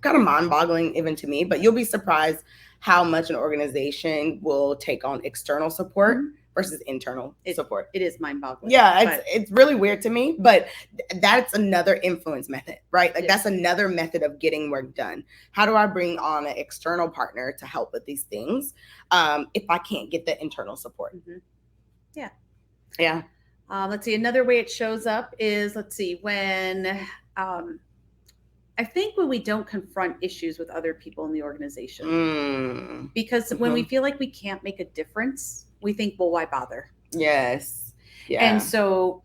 kind of mind-boggling even to me, but you'll be surprised how much an organization will take on external support versus internal support. It is mind-boggling. Yeah, it's really weird to me, but that's another influence method, right? Like that's another method of getting work done. How do I bring on an external partner to help with these things if I can't get the internal support? Yeah. Let's see. Another way it shows up is, when I think when we don't confront issues with other people in the organization, because when we feel like we can't make a difference, we think, well, why bother? Yes. Yeah. And so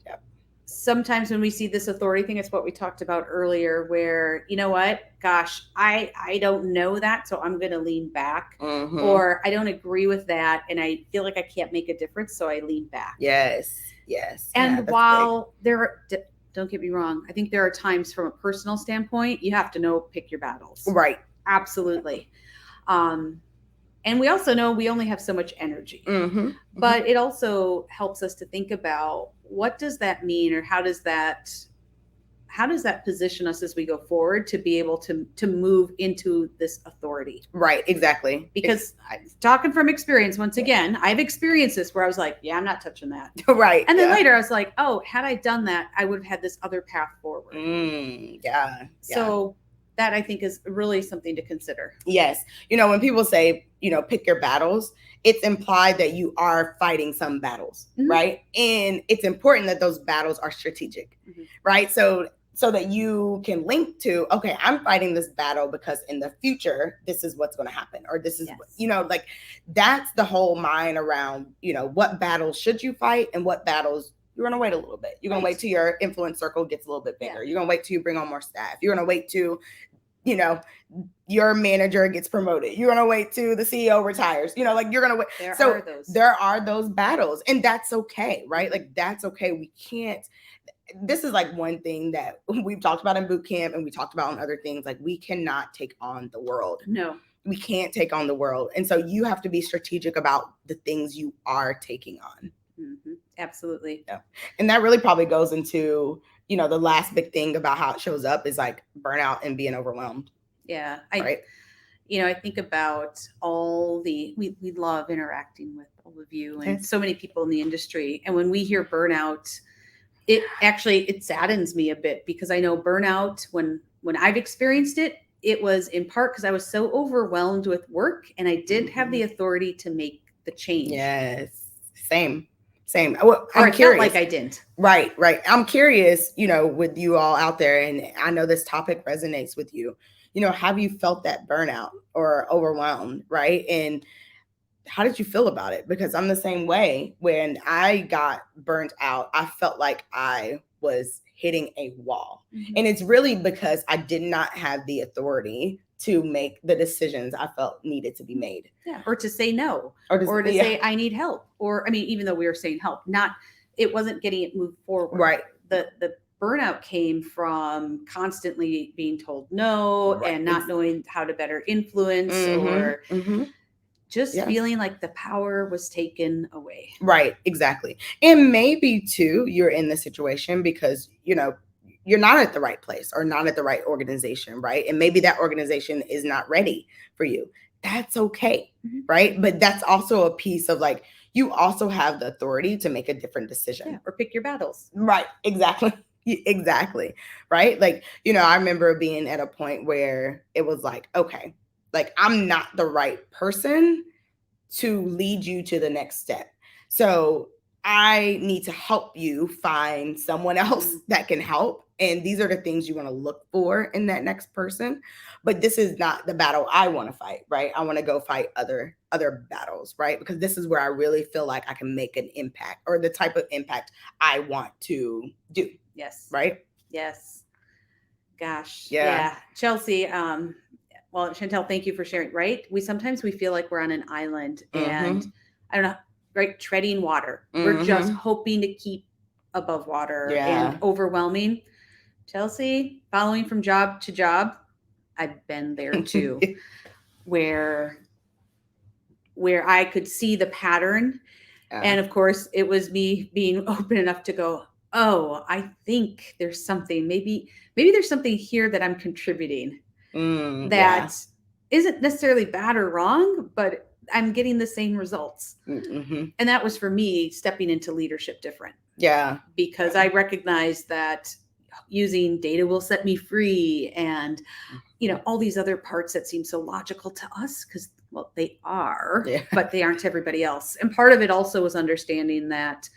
sometimes when we see this authority thing, it's what we talked about earlier, where, you know what, gosh, I don't know that, so I'm going to lean back, or I don't agree with that, and I feel like I can't make a difference, so I lean back. Yes. And while don't get me wrong, I think there are times from a personal standpoint, you have to pick your battles. Right. Absolutely. And we also know we only have so much energy, but it also helps us to think about, what does that mean, or how does that position us as we go forward to be able to move into this authority? Right, exactly. Because talking from experience, once again, I've experienced this where I was like, yeah, I'm not touching that. Right. And then later I was like, oh, had I done that, I would have had this other path forward. So that, I think, is really something to consider. Yes. When people say, pick your battles, it's implied that you are fighting some battles, right? And it's important that those battles are strategic, right? So that you can link to, okay, I'm fighting this battle because in the future, this is what's going to happen, or this is, like that's the whole mind around, what battles should you fight and what battles you're going to wait a little bit. You're going to wait till your influence circle gets a little bit bigger. You're going to wait till you bring on more staff. You're going to wait till, your manager gets promoted. You're going to wait till the CEO retires. You're going to wait. There are those battles, and that's okay, right? Like that's okay. We can't. This is like one thing that we've talked about in boot camp, and we talked about on other things. Like we cannot take on the world. No. We can't take on the world. And so you have to be strategic about the things you are taking on. Absolutely. Yeah. And that really probably goes into, the last big thing about how it shows up is like burnout and being overwhelmed. Yeah. I think about we love interacting with all of you and so many people in the industry. And when we hear burnout, it saddens me a bit, because I know burnout, when I've experienced it, it was in part because I was so overwhelmed with work and I didn't have the authority to make the change. Yes. Same. Well, I'm curious. Felt like I didn't. Right. I'm curious, with you all out there, and I know this topic resonates with you. Have you felt that burnout or overwhelmed, right? And how did you feel about it? Because I'm the same way. When I got burnt out, I felt like I was hitting a wall. And it's really because I did not have the authority to make the decisions I felt needed to be made. Yeah. Or to say no. Or to say, I need help. Or, even though we were saying help, it wasn't getting it moved forward. Right. The burnout came from constantly being told no, and not knowing how to better influence, or just feeling like the power was taken away. Right. Exactly. And maybe too, you're in the situation because, you're not at the right place or not at the right organization, right? And maybe that organization is not ready for you. that's okay. Mhm. Right. But that's also a piece of like, you also have the authority to make a different decision. Yeah, or pick your battles. Right. Exactly. Exactly. Right. Like, I remember being at a point where it was like, okay, like I'm not the right person to lead you to the next step. So I need to help you find someone else that can help. And these are the things you want to look for in that next person. But this is not the battle I want to fight, right? I want to go fight other battles, right? Because this is where I really feel like I can make an impact, or the type of impact I want to do. Yes. Right? Yes. Gosh. Yeah. Chelsea, well, Chantel, thank you for sharing, right? Sometimes we feel like we're on an island and I don't know, right? Treading water. We're just hoping to keep above water and overwhelming. Chelsea, following from job to job, I've been there too, where I could see the pattern. And of course, it was me being open enough to go, oh, I think there's something, maybe there's something here that I'm contributing that isn't necessarily bad or wrong, but I'm getting the same results. And that was for me stepping into leadership different. Yeah. Because I recognized that using data will set me free, and all these other parts that seem so logical to us, because well, they are, but they aren't to everybody else. And part of it also was understanding that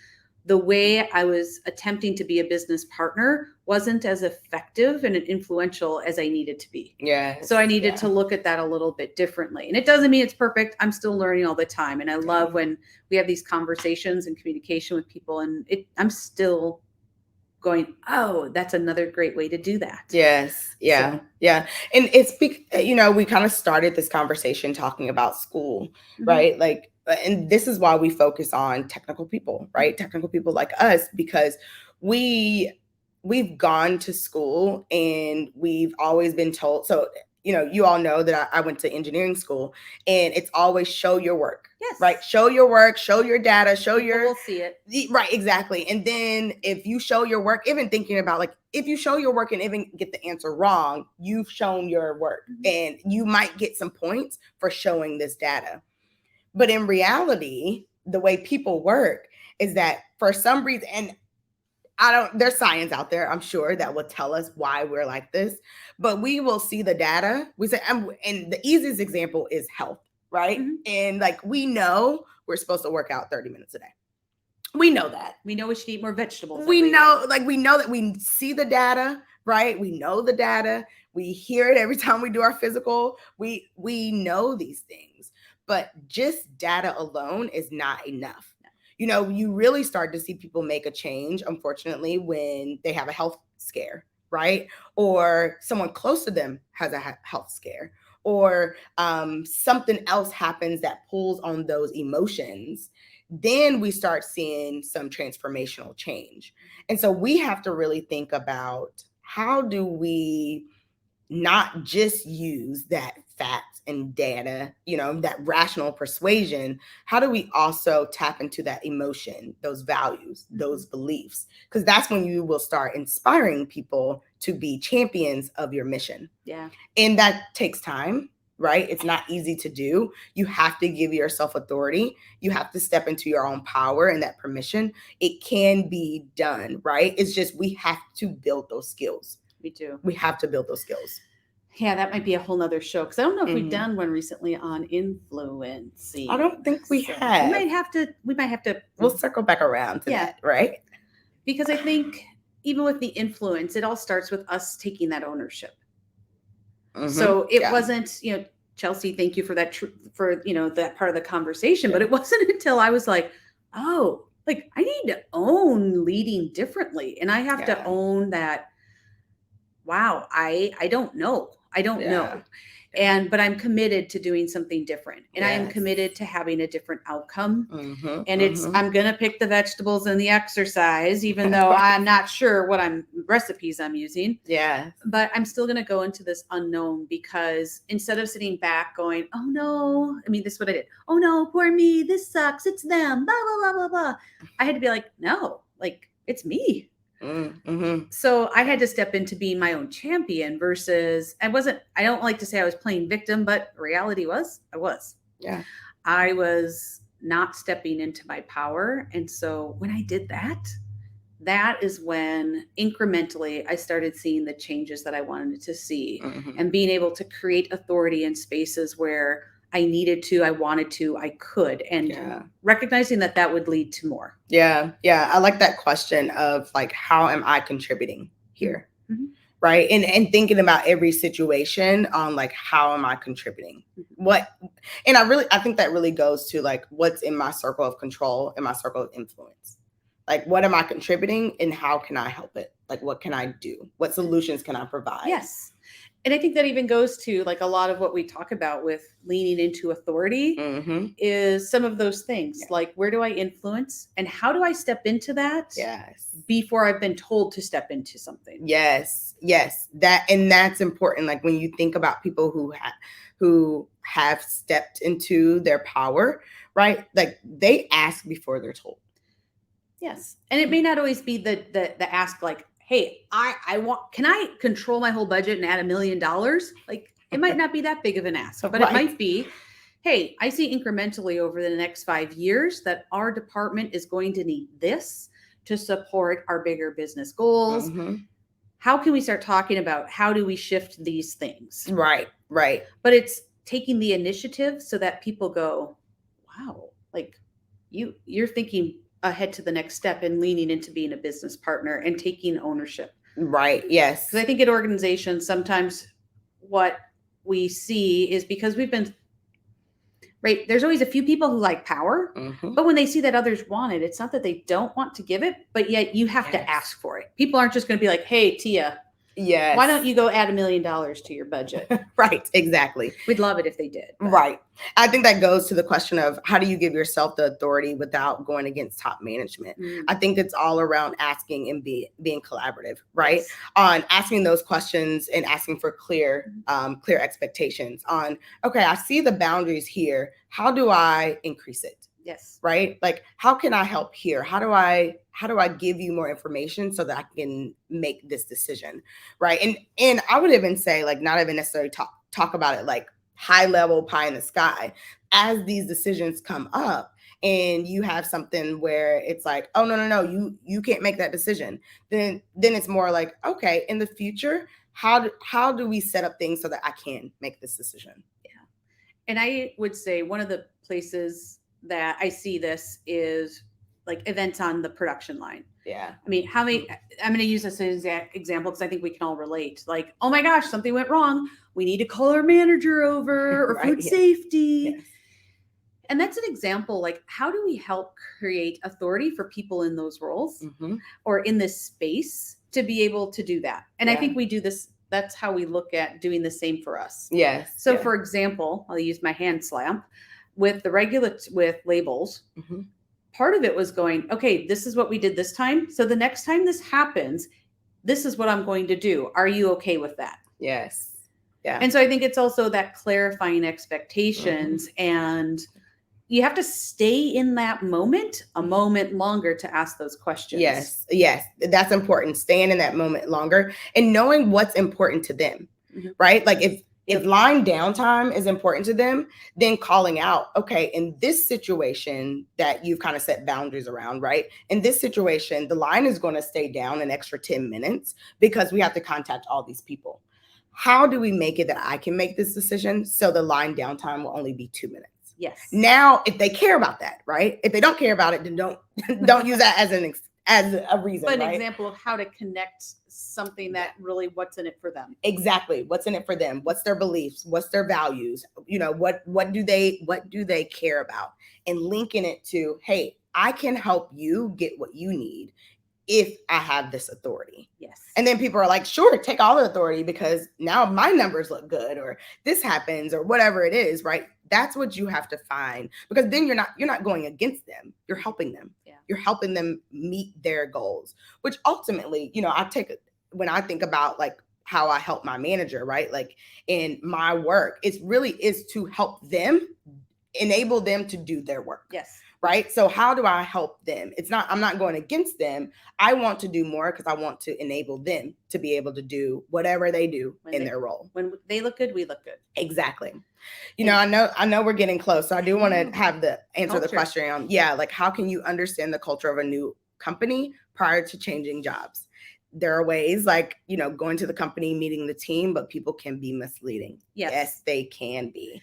the way I was attempting to be a business partner wasn't as effective and influential as I needed to be. Yeah. So I needed to look at that a little bit differently. And it doesn't mean it's perfect. I'm still learning all the time. And I love when we have these conversations and communication with people, and I'm still going, oh, that's another great way to do that. Yes. Yeah. So. Yeah. And it's, we kind of started this conversation talking about school, right? Like, and this is why we focus on technical people, right? Technical people like us, because we've gone to school and we've always been told. So, you all know that I went to engineering school, and it's always show your work. Yes. Right. Show your work, show your data, show We'll see it. Right. Exactly. And then if you show your work, even thinking about like, if you show your work and even get the answer wrong, you've shown your work, and you might get some points for showing this data. But in reality, the way people work is that for some reason, and there's science out there, I'm sure, that will tell us why we're like this, but we will see the data. We say, and the easiest example is health, right? And like, we know we're supposed to work out 30 minutes a day. We know that. We know we should eat more vegetables. We know that we see the data, right? We know the data. We hear it every time we do our physical. We know these things, but just data alone is not enough. You really start to see people make a change, unfortunately, when they have a health scare, right? Or someone close to them has a health scare, or something else happens that pulls on those emotions. Then we start seeing some transformational change. And so we have to really think about, how do we not just use that facts and data, that rational persuasion? How do we also tap into that emotion, those values, those beliefs? Because that's when you will start inspiring people to be champions of your mission. Yeah. And that takes time, right? It's not easy to do. You have to give yourself authority. You have to step into your own power and that permission. It can be done, right? It's just, we have to build those skills. We do. We have to build those skills. Yeah, that might be a whole nother show, because I don't know if we've done one recently on influencing. I don't think we have. We might have to. We'll circle back around to that, right? Because I think even with the influence, it all starts with us taking that ownership. So it wasn't, Chelsea, thank you for that, for that part of the conversation. But it wasn't until I was like, oh, like I need to own leading differently, and I have to own that. Wow, I don't know. I don't know. But I'm committed to doing something different, and I am committed to having a different outcome. And I'm going to pick the vegetables and the exercise, even though I'm not sure what recipes I'm using. Yeah. But I'm still going to go into this unknown, because instead of sitting back going, oh no, I mean, this is what I did. Oh no, poor me. This sucks. It's them. Blah, blah, blah, blah, blah. I had to be like, no, like it's me. Mm-hmm. So I had to step into being my own champion versus I don't like to say I was playing victim, but reality was I was. Yeah. I was not stepping into my power. And so when I did that, that is when incrementally I started seeing the changes that I wanted to see Mm-hmm. and being able to create authority in spaces where I needed to, I wanted to, I could, and Yeah. recognizing that that would lead to more. Yeah. Yeah. I like that question of like, how am I contributing here? Mm-hmm. Right. And thinking about every situation on like, how am I contributing? What, and I think that really goes to like, what's in my circle of control and my circle of influence. Like, what am I contributing and how can I help it? Like, what can I do? What solutions can I provide? Yes. And I think that even goes to like a lot of what we talk about with leaning into authority Mm-hmm. is some of those things. Yeah. Like, where do I influence and how do I step into that Yes. before I've been told to step into something? Yes. Yes. That's important. Like when you think about people who have stepped into their power, right? Like they ask before they're told. Yes. And it may not always be the ask like, hey, I want, can I control my whole budget and add $1 million? Like it might not be that big of an ask, but Right. it might be, hey, I see incrementally over the next 5 years that our department is going to need this to support our bigger business goals. Mm-hmm. How can we start talking about how do we shift these things? Right. Right. But it's taking the initiative so that people go, wow, like you're thinking ahead to the next step and leaning into being a business partner and taking ownership. Right. Yes. Because I think in organizations, sometimes what we see is because we've been right, there's always a few people who like power, Mm-hmm. but when they see that others want it, it's not that they don't want to give it, but yet you have to ask for it. People aren't just going to be like, hey, Tia, yes, why don't you go add $1 million to your budget? Right. Exactly. We'd love it if they did. But. Right. I think that goes to the question of how do you give yourself the authority without going against top management? I think it's all around asking and being collaborative, right? Yes. On asking those questions and asking for clear expectations on, okay, I see the boundaries here. How do I increase it? Yes. Right? Like, how can I help here? How do I give you more information so that I can make this decision? Right. And I would even say, like, not even necessarily talk about it like high level pie in the sky. As these decisions come up and you have something where it's like, oh no, you can't make that decision. Then it's more like, okay, in the future, how do we set up things so that I can make this decision? Yeah. And I would say one of the places that I see this is like events on the production line. Yeah. I mean, how many, I'm going to use this as an example because I think we can all relate. Like, oh my gosh, something went wrong. We need to call our manager over or Right, food yes. safety. Yes. And that's an example, like, how do we help create authority for people in those roles or in this space to be able to do that? And I think we do this. That's how we look at doing the same for us. Yes. So for example, I'll use my hand slam with the with labels. Part of it was going, okay, this is what we did this time. So the next time this happens, this is what I'm going to do. Are you okay with that? Yes. Yeah. And so I think it's also that clarifying expectations and you have to stay in that moment a moment longer to ask those questions. Yes. Yes. That's important. Staying in that moment longer and knowing what's important to them, right? Like if line downtime is important to them, then calling out, okay, in this situation that you've kind of set boundaries around, right? In this situation, the line is going to stay down an extra 10 minutes because we have to contact all these people. How do we make it that I can make this decision so the line downtime will only be 2 minutes? Yes. Now, if they care about that, right? If they don't care about it, then don't use that as a reason. But an right? example of how to connect something that really what's in it for them. Exactly. What's in it for them? What's their beliefs? What's their values? You know, what do they care about? And linking it to, hey, I can help you get what you need if I have this authority. Yes. And then people are like, sure, take all the authority because now my numbers look good or this happens or whatever it is, right? That's what you have to find because then you're not going against them. You're helping them. Yeah. You're helping them meet their goals, which ultimately, you know, when I think about like how I help my manager, right? Like in my work, it's really is to help them, enable them to do their work. Yes. right? So how do I help them? I'm not going against them. I want to do more because I want to enable them to be able to do whatever they do in their role. When they look good, we look good. Exactly. I know we're getting close. So I do want to have the answer the question on, like, how can you understand the culture of a new company prior to changing jobs? There are ways like, going to the company, meeting the team, but people can be misleading. Yes, they can be.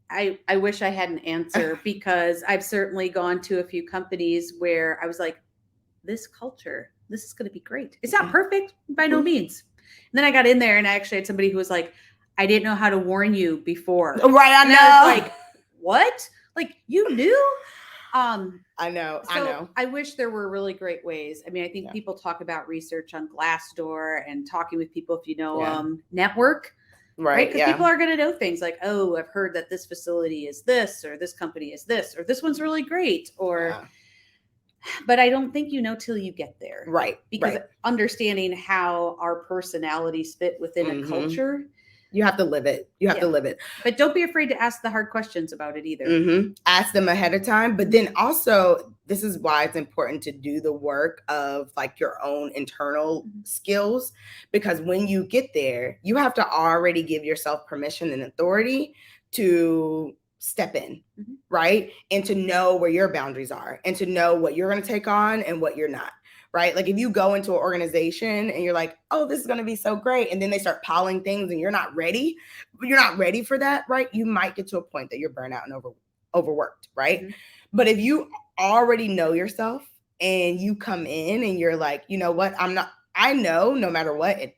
I wish I had an answer because I've certainly gone to a few companies where I was like, this culture, this is going to be great. It's not perfect by no means. And then I got in there and I actually had somebody who was like, I didn't know how to warn you before. Right, I know. I was like, what? Like, you knew? I know. I wish there were really great ways. I mean, I think people talk about research on Glassdoor and talking with people if you know network. Right? Because people are going to know things like, oh, I've heard that this facility is this, or this company is this, or this one's really great, or. But I don't think you know till you get there. Right. Because understanding how our personalities fit within a culture. You have to live it. To live it. But don't be afraid to ask the hard questions about it either. Ask them ahead of time. But then also, this is why it's important to do the work of like your own internal skills. Because when you get there, you have to already give yourself permission and authority to step in, right? And to know where your boundaries are and to know what you're going to take on and what you're not. Right? Like if you go into an organization and you're like, oh, this is going to be so great. And then they start piling things and you're not ready for that, right? You might get to a point that you're burnt out and overworked, right? But if you already know yourself and you come in and you're like, you know what? I know no matter what, at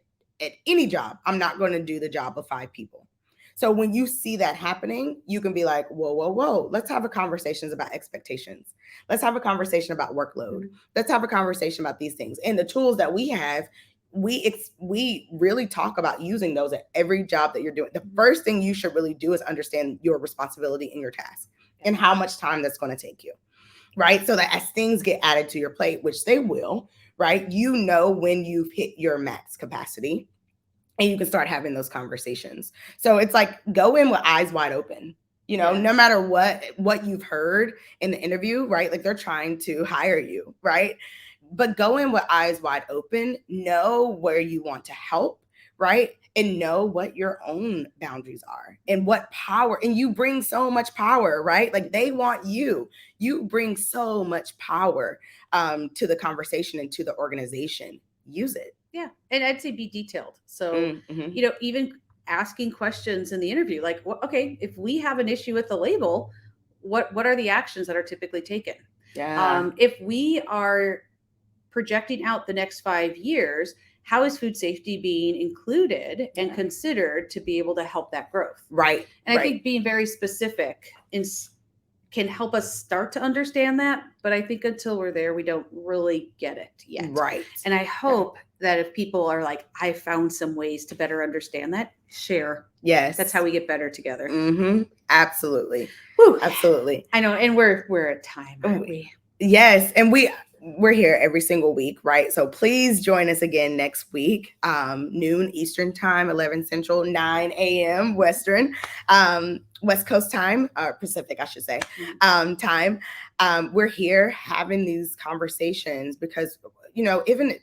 any job, I'm not going to do the job of 5 people. So when you see that happening, you can be like, whoa, let's have a conversation about expectations. Let's have a conversation about workload. Let's have a conversation about these things. And the tools that we have, we really talk about using those at every job that you're doing. The first thing you should really do is understand your responsibility and your task and how much time that's going to take you, right? So that as things get added to your plate, which they will, right? You know when you've hit your max capacity. And you can start having those conversations. So it's like go in with eyes wide open, no matter what you've heard in the interview, right? Like they're trying to hire you, right? But go in with eyes wide open, know where you want to help, right? And know what your own boundaries are and what power. And you bring so much power, right? Like they want you. You bring so much power to the conversation and to the organization. Use it. Yeah. And I'd say be detailed. So, even asking questions in the interview, like, okay, if we have an issue with the label, what are the actions that are typically taken? Yeah. If we are projecting out the next 5 years, how is food safety being included and considered to be able to help that growth? Right. And I think being very specific can help us start to understand that. But I think until we're there, we don't really get it yet. Right. And I hope that if people are like, I found some ways to better understand that, share. Yes. That's how we get better together. Absolutely. Whew. Absolutely. I know. And we're at time, aren't we? Yes. And we're here every single week, right? So please join us again next week, noon Eastern time, 11 Central, 9 a.m. Western, West Coast time, Pacific, I should say, time. We're here having these conversations because, even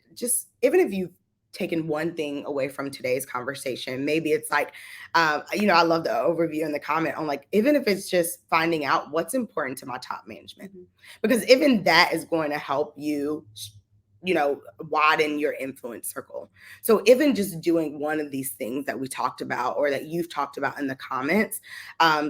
if you've taken one thing away from today's conversation, maybe it's like, I love the overview and the comment on like, even if it's just finding out what's important to my top management, because even that is going to help you, widen your influence circle. So even just doing one of these things that we talked about or that you've talked about in the comments,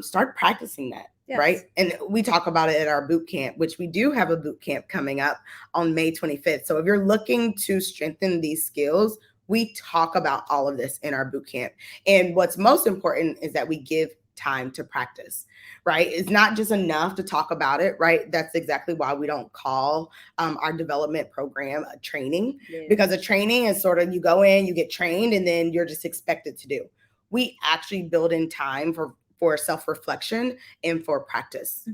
start practicing that. Yes. Right. And we talk about it at our boot camp, which we do have a boot camp coming up on May 25th. So if you're looking to strengthen these skills, we talk about all of this in our boot camp. And what's most important is that we give time to practice, right? It's not just enough to talk about it, right? That's exactly why we don't call our development program a training, because a training is sort of you go in, you get trained, and then you're just expected to do. We actually build in time for self-reflection and for practice.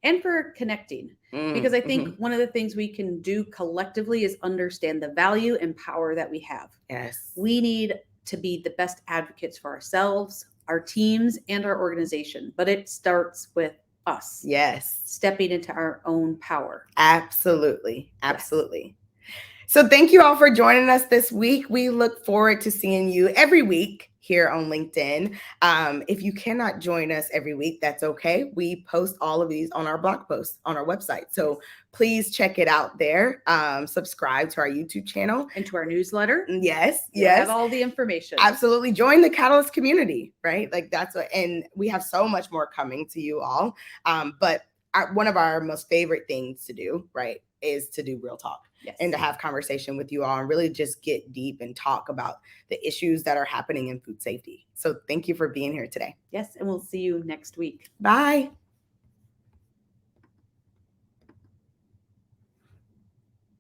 And for connecting. Because I think one of the things we can do collectively is understand the value and power that we have. Yes. We need to be the best advocates for ourselves, our teams, and our organization. But it starts with us. Yes. Stepping into our own power. Absolutely. Yes. Absolutely. So thank you all for joining us this week. We look forward to seeing you every week here on LinkedIn. If you cannot join us every week, that's okay. We post all of these on our blog posts on our website. So please check it out there. Subscribe to our YouTube channel. And to our newsletter. Yes, You'll yes. have all the information. Absolutely. Join the Catalyst community, right? Like that's what, and we have so much more coming to you all. But one of our most favorite things to do, right, is to do real talk. Yes. And to have conversation with you all and really just get deep and talk about the issues that are happening in food safety. So thank you for being here today. Yes, and we'll see you next week. Bye.